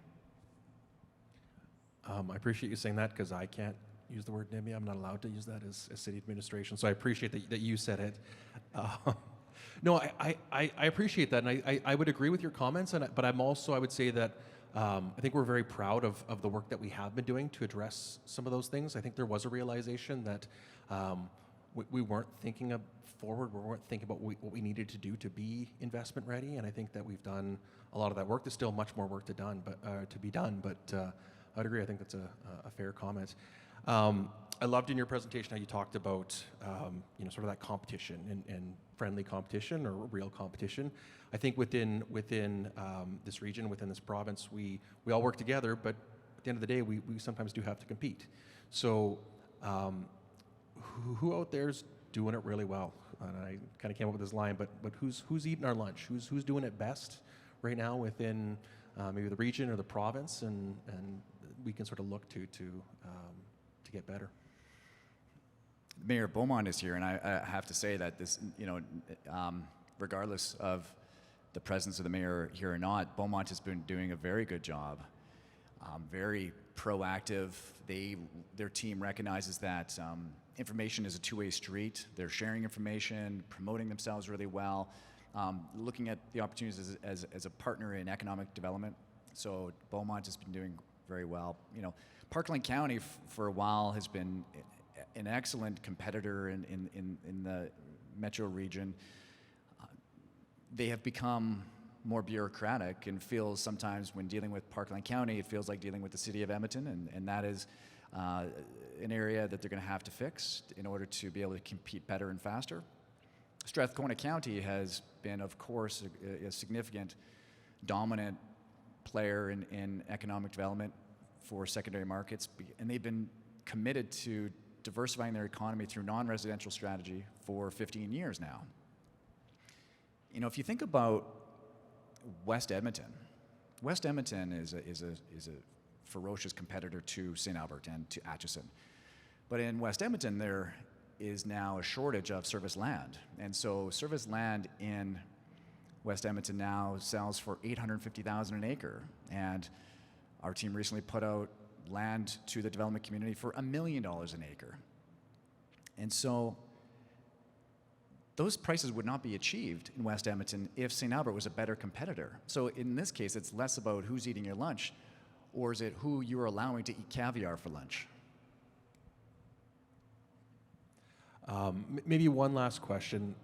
I appreciate you saying that, because I can't use the word NIMBY. I'm not allowed to use that as city administration, so I appreciate that you said it. No, I appreciate that, and I would agree with your comments, but I'm also, I would say that I think we're very proud of the work that we have been doing to address some of those things. I think there was a realization that we weren't thinking forward, we weren't thinking about what we needed to do to be investment ready, and I think that we've done a lot of that work. There's still much more work to be done, but I'd agree. I think that's a fair comment. I loved in your presentation how you talked about sort of that competition and friendly competition or real competition. I think within this region, within this province, we all work together, but at the end of the day, we sometimes do have to compete. So who out there's doing it really well? And I kind of came up with this line, but who's eating our lunch? Who's doing it best right now within maybe the region or the province, and we can sort of look to get better. Mayor Beaumont is here, and I have to say that this, regardless of the presence of the mayor here or not, Beaumont has been doing a very good job, very proactive. Their team recognizes that information is a two-way street. They're sharing information, promoting themselves really well, looking at the opportunities as a partner in economic development. So Beaumont has been doing very well. Parkland County for a while has been an excellent competitor in the metro region. They have become more bureaucratic and feels sometimes when dealing with Parkland County, it feels like dealing with the city of Edmonton, and that is an area that they're going to have to fix in order to be able to compete better and faster. Strathcona County has been, of course, a significant dominant player in economic development for secondary markets, and they've been committed to diversifying their economy through non-residential strategy for 15 years now. If you think about West Edmonton is a ferocious competitor to St. Albert and to Atchison. But in West Edmonton, there is now a shortage of service land. And so service land in West Edmonton now sells for $850,000 an acre. And our team recently put out land to the development community for $1 million an acre. And so those prices would not be achieved in West Edmonton if St. Albert was a better competitor. So in this case, it's less about who's eating your lunch, or is it who you're allowing to eat caviar for lunch? Maybe one last question.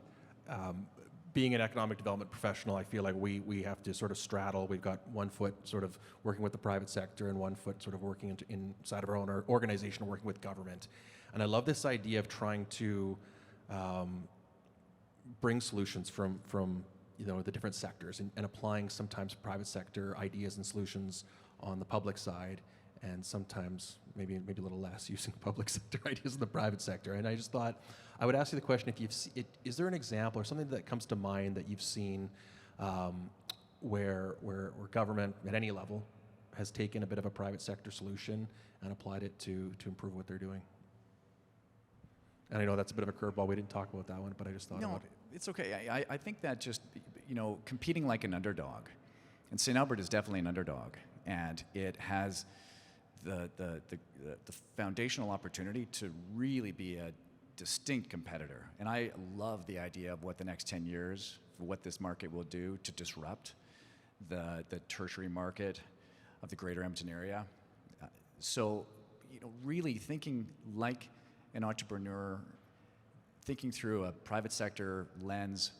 Being an economic development professional, I feel like we have to sort of straddle. We've got one foot sort of working with the private sector and one foot sort of working inside of our own organization, working with government. And I love this idea of trying to bring solutions from the different sectors and applying sometimes private sector ideas and solutions on the public side, and sometimes maybe a little less using public sector ideas in the private sector. And I just thought I would ask you the question: is there an example or something that comes to mind that you've seen where government at any level has taken a bit of a private sector solution and applied it to improve what they're doing? And I know that's a bit of a curveball. We didn't talk about that one, but I just thought about it. It's okay. I think that just, competing like an underdog, and St. Albert is definitely an underdog, and it has the foundational opportunity to really be a distinct competitor. And I love the idea of what the next 10 years, what this market will do to disrupt the tertiary market of the greater Edmonton area. So, really thinking like an entrepreneur, thinking through a private sector lens,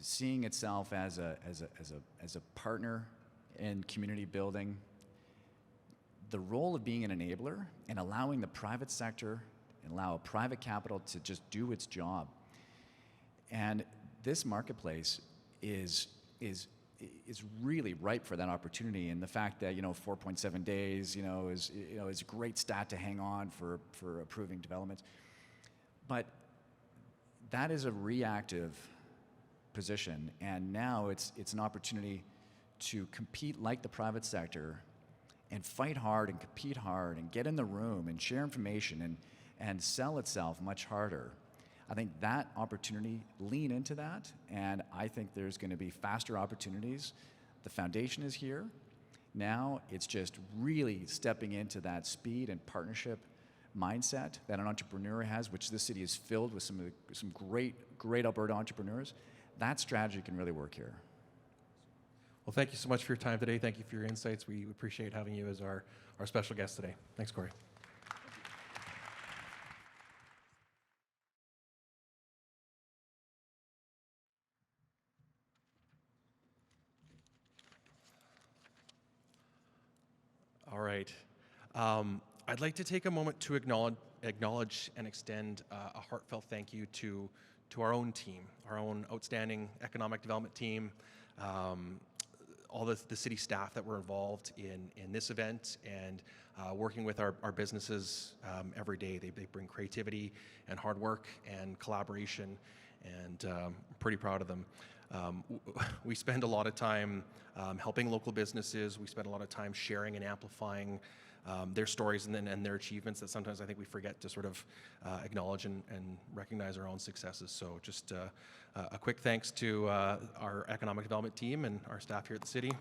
seeing itself as a partner in community building, the role of being an enabler and allowing the private sector and allow private capital to just do its job. And this marketplace is really ripe for that opportunity. And the fact that 4.7 days is a great stat to hang on for approving developments, but that is a reactive position, and now it's an opportunity to compete like the private sector and fight hard and compete hard and get in the room and share information and sell itself much harder. I think that opportunity, lean into that, and I think there's going to be faster opportunities. The foundation is here. Now it's just really stepping into that speed and partnership mindset that an entrepreneur has, which this city is filled with some great Alberta entrepreneurs. That strategy can really work here. Well, thank you so much for your time today. Thank you for your insights. We appreciate having you as our special guest today. Thanks, Cory. All right. I'd like to take a moment to acknowledge and extend a heartfelt thank you to our own team, our own outstanding economic development team, all the city staff that were involved in this event and working with our businesses every day. They bring creativity and hard work and collaboration, and I'm pretty proud of them. We spend a lot of time helping local businesses. We spend a lot of time sharing and amplifying their stories and their achievements that sometimes I think we forget to sort of acknowledge and recognize our own successes. So just a quick thanks to our economic development team and our staff here at the city.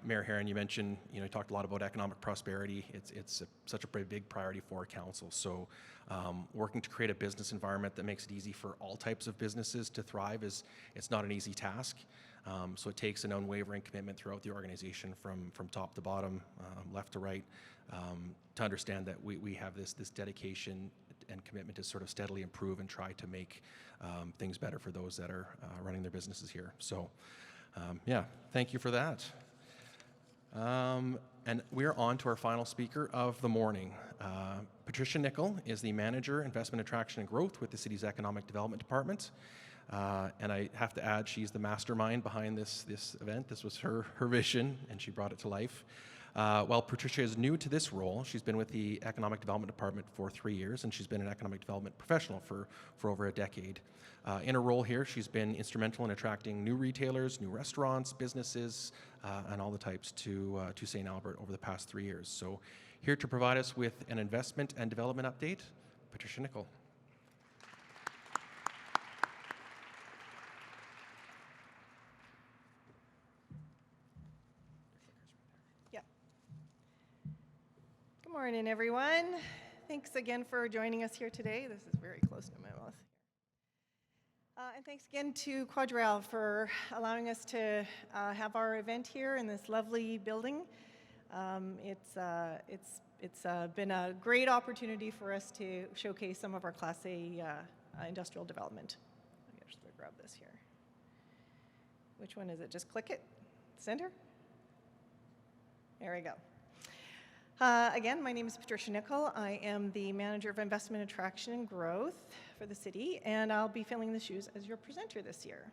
Mayor Herron, you mentioned, you talked a lot about economic prosperity. It's such a big priority for our council. So working to create a business environment that makes it easy for all types of businesses to thrive it's not an easy task. So it takes an unwavering commitment throughout the organization from top to bottom, left to right, to understand that we have this dedication and commitment to sort of steadily improve and try to make things better for those that are running their businesses here. So yeah, thank you for that. And we're on to our final speaker of the morning. Patricia Nickel is the Manager, Investment Attraction and Growth with the city's Economic Development Department. And I have to add, she's the mastermind behind this event. This was her vision, and she brought it to life. While Patricia is new to this role, she's been with the Economic Development Department for 3 years, and she's been an economic development professional for over a decade. In her role here, she's been instrumental in attracting new retailers, new restaurants, businesses, and all the types to St. Albert over the past 3 years. So here to provide us with an investment and development update, Patricia Nickel. Good morning, everyone. Thanks again for joining us here today. This is very close to my mouth. And thanks again to QuadReal for allowing us to have our event here in this lovely building. It's been a great opportunity for us to showcase some of our Class A industrial development. I'm just going to grab this here. Which one is it? Just click it. Center? There we go. Again, my name is Patricia Nickel. I am the Manager of Investment Attraction and Growth for the city, and I'll be filling the shoes as your presenter this year.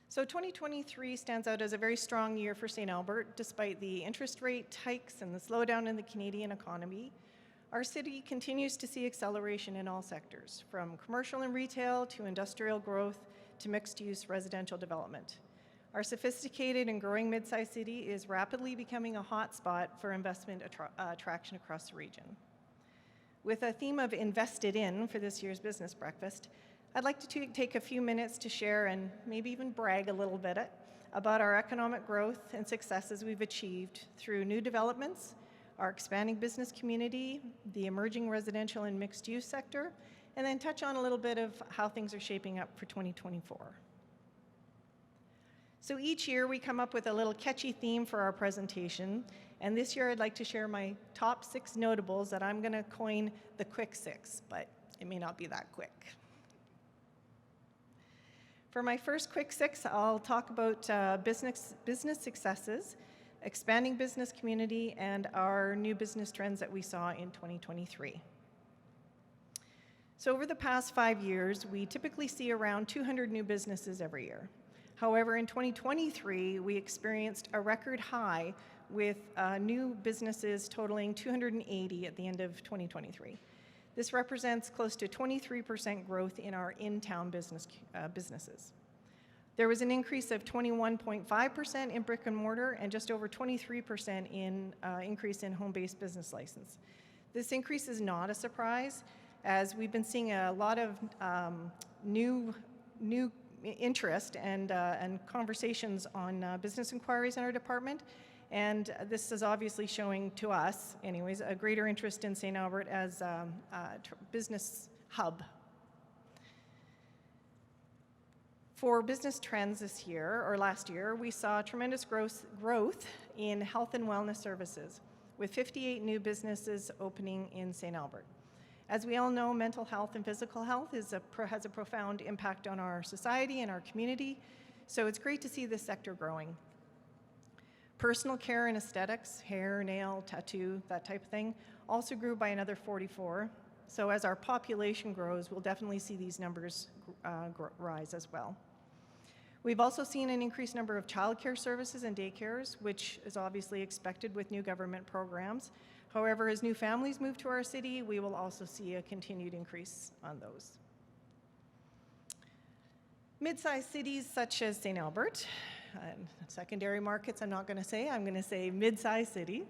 So 2023 stands out as a very strong year for St. Albert. Despite the interest rate hikes and the slowdown in the Canadian economy, our city continues to see acceleration in all sectors, from commercial and retail to industrial growth to mixed-use residential development. Our sophisticated and growing mid-sized city is rapidly becoming a hotspot for investment attraction across the region. With a theme of invested in for this year's business breakfast, I'd like to take a few minutes to share and maybe even brag a little bit about our economic growth and successes we've achieved through new developments, our expanding business community, the emerging residential and mixed-use sector, and then touch on a little bit of how things are shaping up for 2024. So each year we come up with a little catchy theme for our presentation, and this year I'd like to share my top 6 notables that I'm going to coin the quick 6, but it may not be that quick. For my first quick 6, I'll talk about business successes, expanding business community, and our new business trends that we saw in 2023. So over the past 5 years, we typically see around 200 new businesses every year. However, in 2023, we experienced a record high with new businesses totaling 280 at the end of 2023. This represents close to 23% growth in our in-town businesses. There was an increase of 21.5% in brick and mortar and just over 23% in increase in home-based business license. This increase is not a surprise, as we've been seeing a lot of new interest and conversations on business inquiries in our department, and this is obviously showing to us, anyways, a greater interest in St. Albert as business hub. For business trends this year, or last year, we saw tremendous growth in health and wellness services, with 58 new businesses opening in St. Albert. As we all know, mental health and physical health has a profound impact on our society and our community, so it's great to see this sector growing. Personal care and aesthetics, hair, nail, tattoo, that type of thing, also grew by another 44. So as our population grows, we'll definitely see these numbers rise as well. We've also seen an increased number of childcare services and daycares, which is obviously expected with new government programs. However, as new families move to our city, we will also see a continued increase on those. Mid-sized cities such as St. Albert, secondary markets I'm going to say mid-sized city,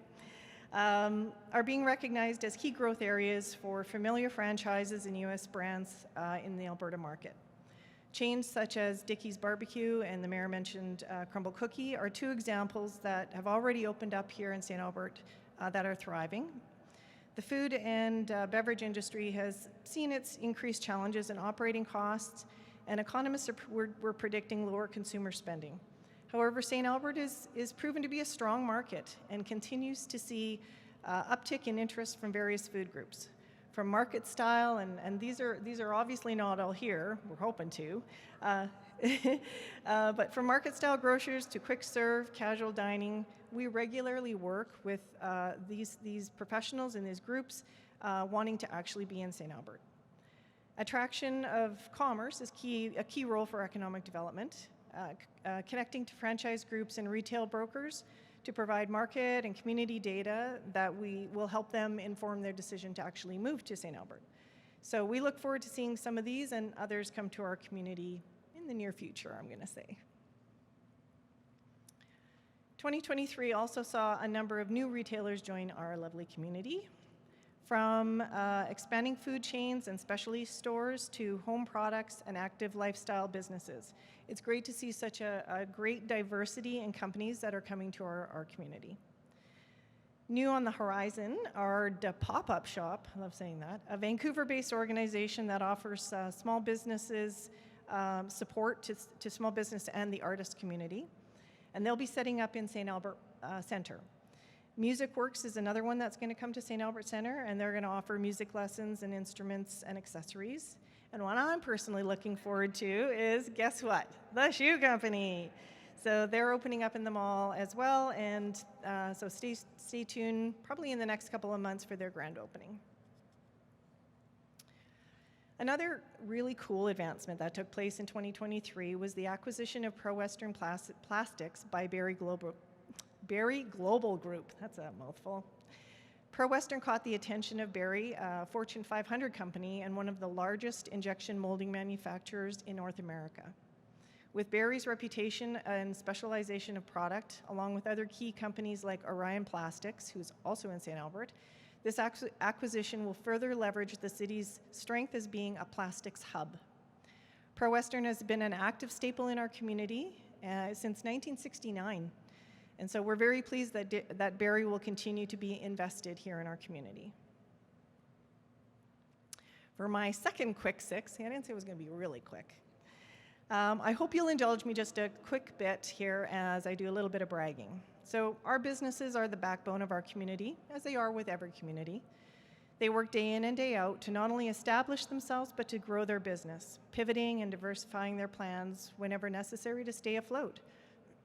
are being recognized as key growth areas for familiar franchises and U.S. brands in the Alberta market. Chains such as Dickey's Barbecue and the mayor mentioned Crumble Cookie are two examples that have already opened up here in St. Albert that are thriving. The food and beverage industry has seen its increased challenges in operating costs, and economists were predicting lower consumer spending. However, St. Albert is proven to be a strong market and continues to see uptick in interest from various food groups. From market style, and these are obviously not all here, we're hoping to, but from market style grocers to quick serve, casual dining, we regularly work with these professionals in these groups wanting to actually be in St. Albert. Attraction of commerce is a key role for economic development, connecting to franchise groups and retail brokers to provide market and community data that will help them inform their decision to actually move to St. Albert. So we look forward to seeing some of these and others come to our community in the near future, I'm going to say. 2023 also saw a number of new retailers join our lovely community, from expanding food chains and specialty stores to home products and active lifestyle businesses. It's great to see such a great diversity in companies that are coming to our community. New on the horizon are the Pop-Up Shop, I love saying that, a Vancouver-based organization that offers small businesses support to small business and the artist community. And they'll be setting up in St. Albert Centre. Music Works is another one that's going to come to St. Albert Centre, and they're going to offer music lessons and instruments and accessories. And what I'm personally looking forward to is, guess what? The Shoe Company. So they're opening up in the mall as well, and so stay tuned probably in the next couple of months for their grand opening. Another really cool advancement that took place in 2023 was the acquisition of Pro Western Plastics by Berry Global Group. That's a mouthful. Pro Western caught the attention of Berry, a Fortune 500 company and one of the largest injection molding manufacturers in North America. With Berry's reputation and specialization of product, along with other key companies like Orion Plastics, who's also in St. Albert, this acquisition will further leverage the city's strength as being a plastics hub. Pro Western has been an active staple in our community since 1969. And so we're very pleased that Berry will continue to be invested here in our community. For my second quick six, I didn't say it was going to be really quick. I hope you'll indulge me just a quick bit here as I do a little bit of bragging. So our businesses are the backbone of our community, as they are with every community. They work day in and day out to not only establish themselves, but to grow their business, pivoting and diversifying their plans whenever necessary to stay afloat.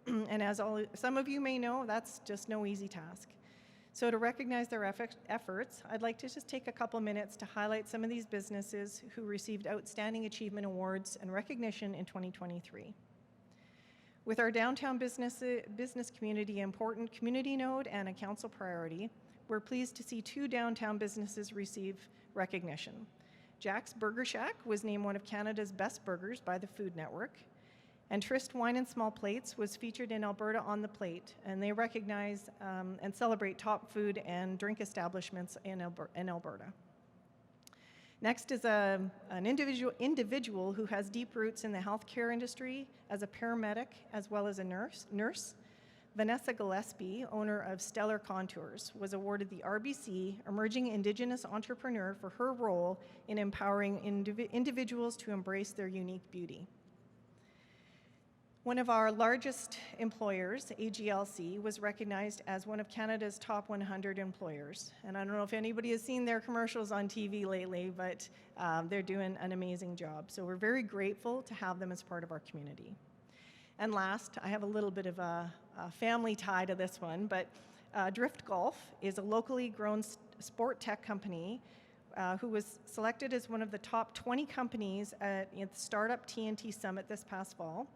And as some of you may know, that's just no easy task. So to recognize their efforts, I'd like to just take a couple minutes to highlight some of these businesses who received Outstanding Achievement Awards and recognition in 2023. With our downtown business community important community node and a council priority, we're pleased to see two downtown businesses receive recognition. Jack's Burger Shack was named one of Canada's best burgers by the Food Network, and Trist Wine and Small Plates was featured in Alberta on the Plate, and they recognize and celebrate top food and drink establishments in Alberta. Next is an individual who has deep roots in the healthcare industry as a paramedic as well as a nurse. Vanessa Gillespie, owner of Stellar Contours, was awarded the RBC Emerging Indigenous Entrepreneur for her role in empowering individuals to embrace their unique beauty. One of our largest employers, AGLC, was recognized as one of Canada's top 100 employers. And I don't know if anybody has seen their commercials on TV lately, but they're doing an amazing job. So we're very grateful to have them as part of our community. And last, I have a little bit of a family tie to this one, but Drift Golf is a locally grown sport tech company who was selected as one of the top 20 companies at the Startup TNT Summit this past fall.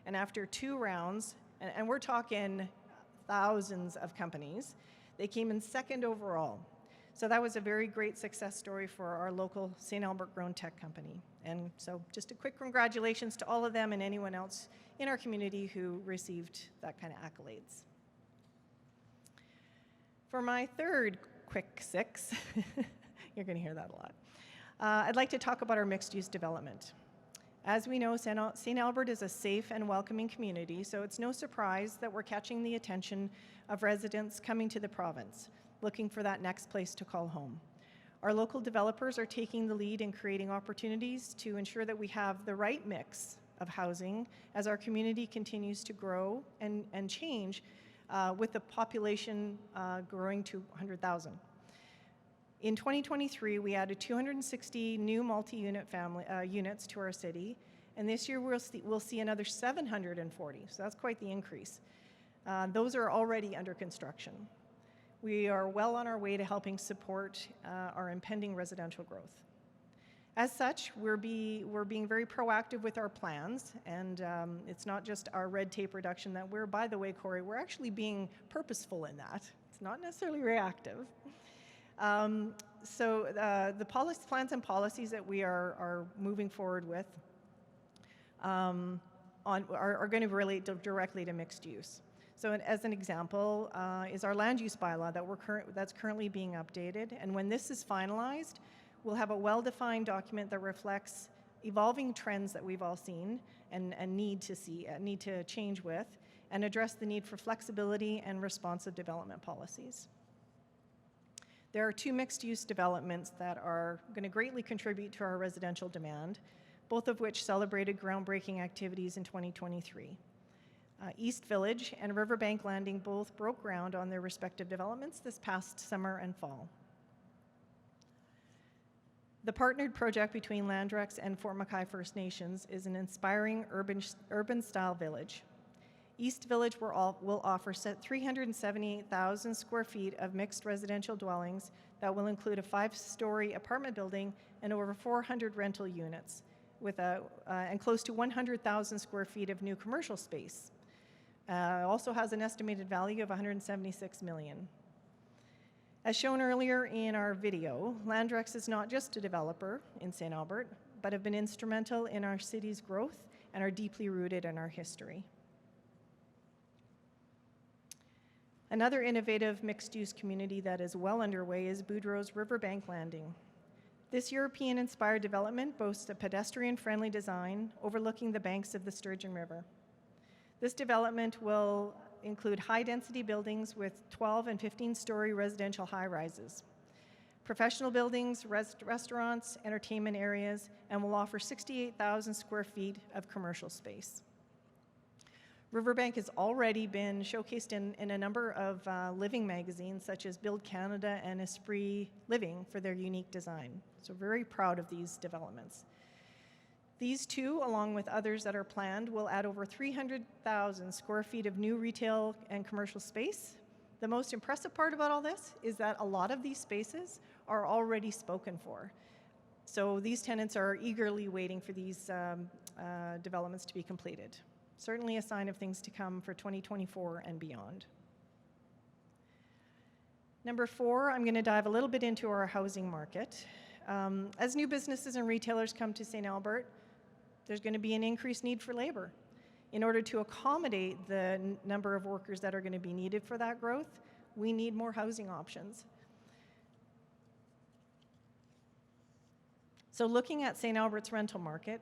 And after 2 rounds, and we're talking thousands of companies, they came in 2nd overall. So that was a very great success story for our local St. Albert grown tech company. And so just a quick congratulations to all of them and anyone else in our community who received that kind of accolades. For my third quick 6, you're going to hear that a lot, I'd like to talk about our mixed-use development. As we know, St. Albert is a safe and welcoming community, so it's no surprise that we're catching the attention of residents coming to the province, looking for that next place to call home. Our local developers are taking the lead in creating opportunities to ensure that we have the right mix of housing as our community continues to grow and change with the population growing to 100,000. In 2023, we added 260 new multi-unit units to our city, and this year we'll see another 740, so that's quite the increase. Those are already under construction. We are well on our way to helping support our impending residential growth. As such, we're being very proactive with our plans, and it's not just our red tape reduction that we're, by the way, Cory, we're actually being purposeful in that. It's not necessarily reactive. So the plans and policies that we are moving forward with are going to relate directly to mixed use. So as an example is our land use bylaw that's currently being updated, and when this is finalized, we'll have a well-defined document that reflects evolving trends that we've all seen and need to change with, and address the need for flexibility and responsive development policies. There are 2 mixed-use developments that are going to greatly contribute to our residential demand, both of which celebrated groundbreaking activities in 2023. East Village and Riverbank Landing both broke ground on their respective developments this past summer and fall. The partnered project between Landrex and Fort McKay First Nations is an inspiring urban-style village. East Village will offer 378,000 square feet of mixed residential dwellings that will include a 5-story apartment building and over 400 rental units, and close to 100,000 square feet of new commercial space. Also has an estimated value of $176 million. As shown earlier in our video, Landrex is not just a developer in St. Albert, but have been instrumental in our city's growth and are deeply rooted in our history. Another innovative mixed-use community that is well underway is Boudreaux's Riverbank Landing. This European-inspired development boasts a pedestrian-friendly design overlooking the banks of the Sturgeon River. This development will include high-density buildings with 12 and 15-story residential high-rises, professional buildings, restaurants, entertainment areas, and will offer 68,000 square feet of commercial space. Riverbank has already been showcased in a number of living magazines such as Build Canada and Esprit Living for their unique design. So very proud of these developments. These 2, along with others that are planned, will add over 300,000 square feet of new retail and commercial space. The most impressive part about all this is that a lot of these spaces are already spoken for. So these tenants are eagerly waiting for these developments to be completed. Certainly a sign of things to come for 2024 and beyond. Number 4, I'm going to dive a little bit into our housing market. As new businesses and retailers come to St. Albert, there's going to be an increased need for labor. In order to accommodate the number of workers that are going to be needed for that growth, we need more housing options. So looking at St. Albert's rental market,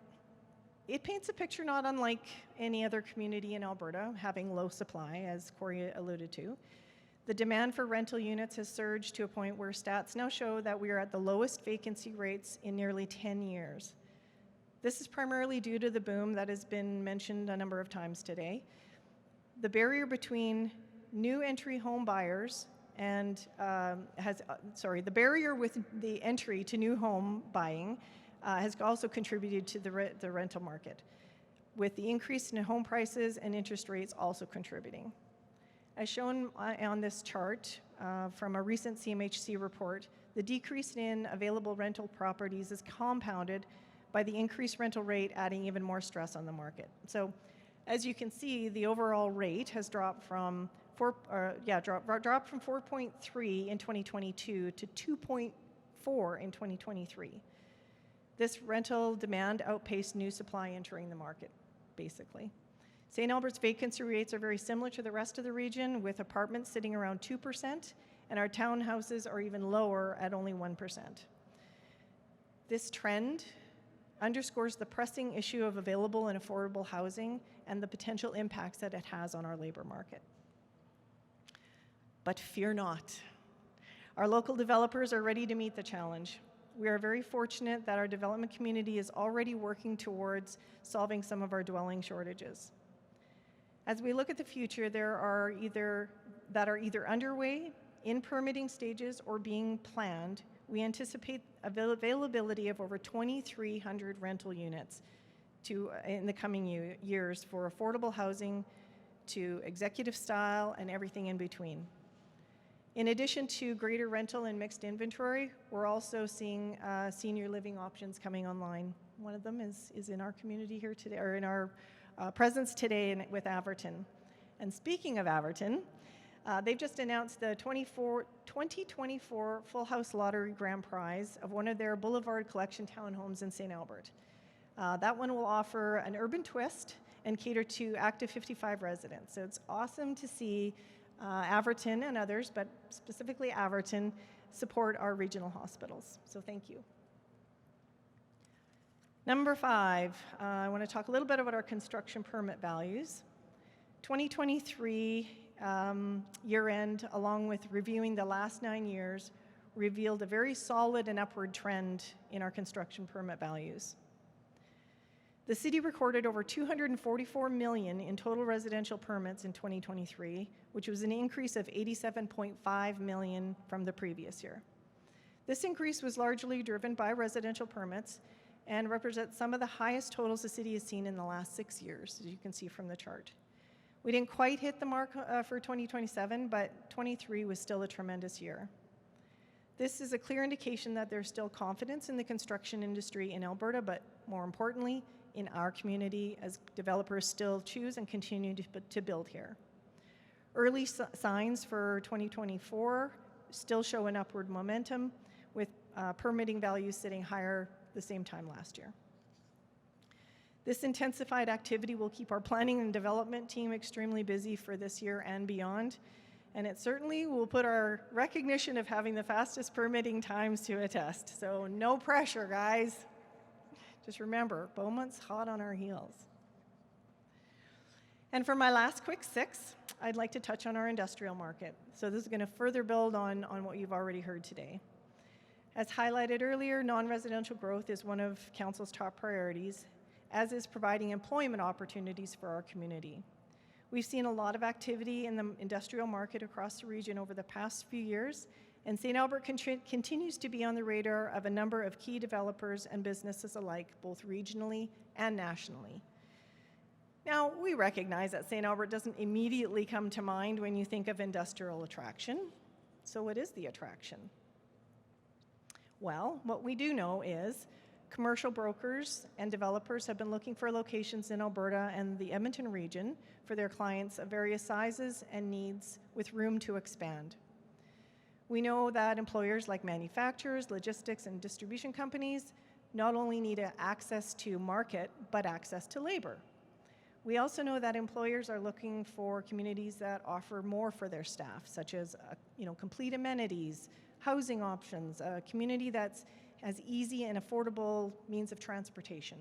It paints a picture not unlike any other community in Alberta, having low supply, as Cory alluded to. The demand for rental units has surged to a point where stats now show that we are at the lowest vacancy rates in nearly 10 years. This is primarily due to the boom that has been mentioned a number of times today. The barrier between new entry home buyers and the barrier with the entry to new home buying has also contributed to the rental market, with the increase in home prices and interest rates also contributing. As shown on this chart from a recent CMHC report, the decrease in available rental properties is compounded by the increased rental rate, adding even more stress on the market. So, as you can see, the overall rate has dropped from 4.3 in 2022 to 2.4 in 2023. This rental demand outpaced new supply entering the market, basically. St. Albert's vacancy rates are very similar to the rest of the region, with apartments sitting around 2%, and our townhouses are even lower at only 1%. This trend underscores the pressing issue of available and affordable housing and the potential impacts that it has on our labor market. But fear not. Our local developers are ready to meet the challenge. We are very fortunate that our development community is already working towards solving some of our dwelling shortages. As we look at the future, there are either underway, in permitting stages, or being planned. We anticipate availability of over 2,300 rental units in the coming years for affordable housing to executive style and everything in between. In addition to greater rental and mixed inventory, we're also seeing senior living options coming online. One of them is in our community here today, or in our presence today with Averton. And speaking of Averton, they've just announced the 2024 Full House Lottery Grand Prize of one of their Boulevard Collection townhomes in St. Albert. That one will offer an urban twist and cater to active 55 residents. So it's awesome to see Averton and others, but specifically Averton, support our regional hospitals. So thank you. Number 5, I want to talk a little bit about our construction permit values. 2023 year-end, along with reviewing the last 9 years, revealed a very solid and upward trend in our construction permit values. The city recorded over $244 million in total residential permits in 2023, which was an increase of $87.5 million from the previous year. This increase was largely driven by residential permits and represents some of the highest totals the city has seen in the last 6 years, as you can see from the chart. We didn't quite hit the mark for 2027, but 23 was still a tremendous year. This is a clear indication that there's still confidence in the construction industry in Alberta, but more importantly, in our community, as developers still choose and continue to build here. Early signs for 2024 still show an upward momentum, with permitting values sitting higher the same time last year. This intensified activity will keep our planning and development team extremely busy for this year and beyond, and it certainly will put our recognition of having the fastest permitting times to a test. So no pressure, guys. Just remember, Beaumont's hot on our heels. And for my last quick 6, I'd like to touch on our industrial market. So this is going to further build on what you've already heard today. As highlighted earlier, non-residential growth is one of Council's top priorities, as is providing employment opportunities for our community. We've seen a lot of activity in the industrial market across the region over the past few years, and St. Albert continues to be on the radar of a number of key developers and businesses alike, both regionally and nationally. Now, we recognize that St. Albert doesn't immediately come to mind when you think of industrial attraction. So what is the attraction? Well, what we do know is commercial brokers and developers have been looking for locations in Alberta and the Edmonton region for their clients of various sizes and needs with room to expand. We know that employers like manufacturers, logistics, and distribution companies not only need access to market, but access to labor. We also know that employers are looking for communities that offer more for their staff, such as complete amenities, housing options, a community that has easy and affordable means of transportation.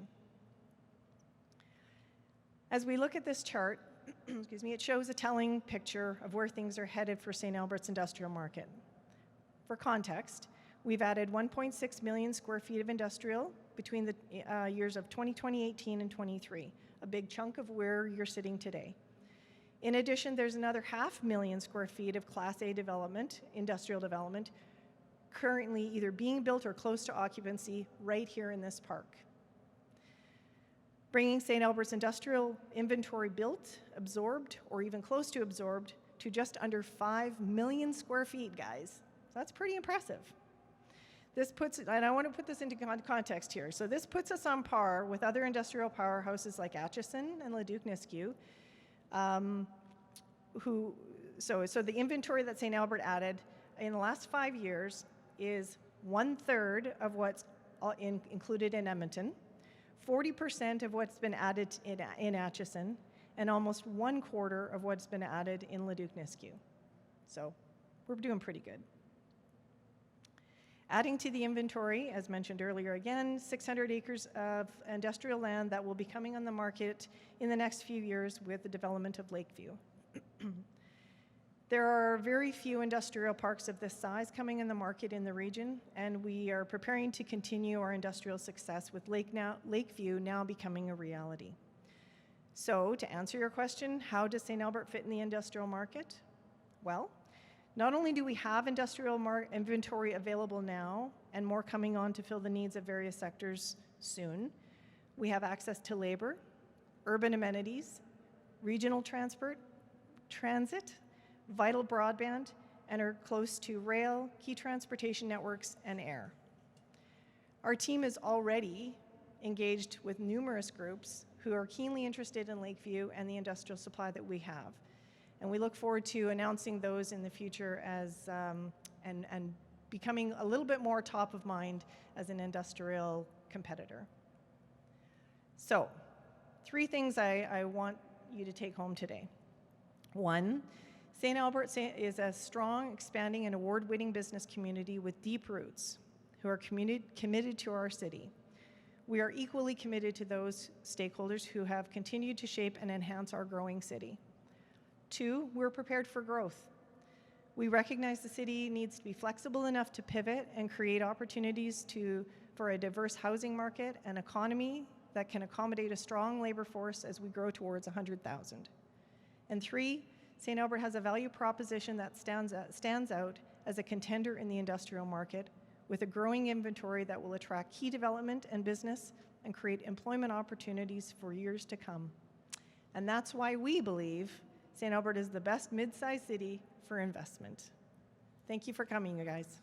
As we look at this chart, excuse me, it shows a telling picture of where things are headed for St. Albert's industrial market. For context, we've added 1.6 million square feet of industrial between the years of 2018 and 23, a big chunk of where you're sitting today. In addition, there's another 500,000 square feet of Class A development, industrial development, currently either being built or close to occupancy right here in this park. Bringing St. Albert's industrial inventory built, absorbed, or even close to absorbed to just under 5 million square feet, guys. So that's pretty impressive. This puts, and I want to put this into context here. So this puts us on par with other industrial powerhouses like Atchison and Leduc-Nisku, so the inventory that St. Albert added in the last 5 years is 1/3 of what's included in Edmonton, 40% of what's been added in Atchison, and almost 1/4 of what's been added in Leduc-Nisku. So we're doing pretty good. Adding to the inventory, as mentioned earlier again, 600 acres of industrial land that will be coming on the market in the next few years with the development of Lakeview. There are very few industrial parks of this size coming in the market in the region, and we are preparing to continue our industrial success with Lakeview now becoming a reality. So, to answer your question, how does St. Albert fit in the industrial market? Well, not only do we have industrial inventory available now and more coming on to fill the needs of various sectors soon, we have access to labor, urban amenities, regional transit, vital broadband, and are close to rail, key transportation networks, and air. Our team is already engaged with numerous groups who are keenly interested in Lakeview and the industrial supply that we have. And we look forward to announcing those in the future as and becoming a little bit more top of mind as an industrial competitor. So, 3 things I want you to take home today. 1, St. Albert is a strong, expanding, and award-winning business community with deep roots who are committed to our city. We are equally committed to those stakeholders who have continued to shape and enhance our growing city. 2, we're prepared for growth. We recognize the city needs to be flexible enough to pivot and create opportunities for a diverse housing market and economy that can accommodate a strong labor force as we grow towards 100,000. And 3, St. Albert has a value proposition that stands out as a contender in the industrial market with a growing inventory that will attract key development and business and create employment opportunities for years to come. And that's why we believe St. Albert is the best mid-sized city for investment. Thank you for coming, you guys.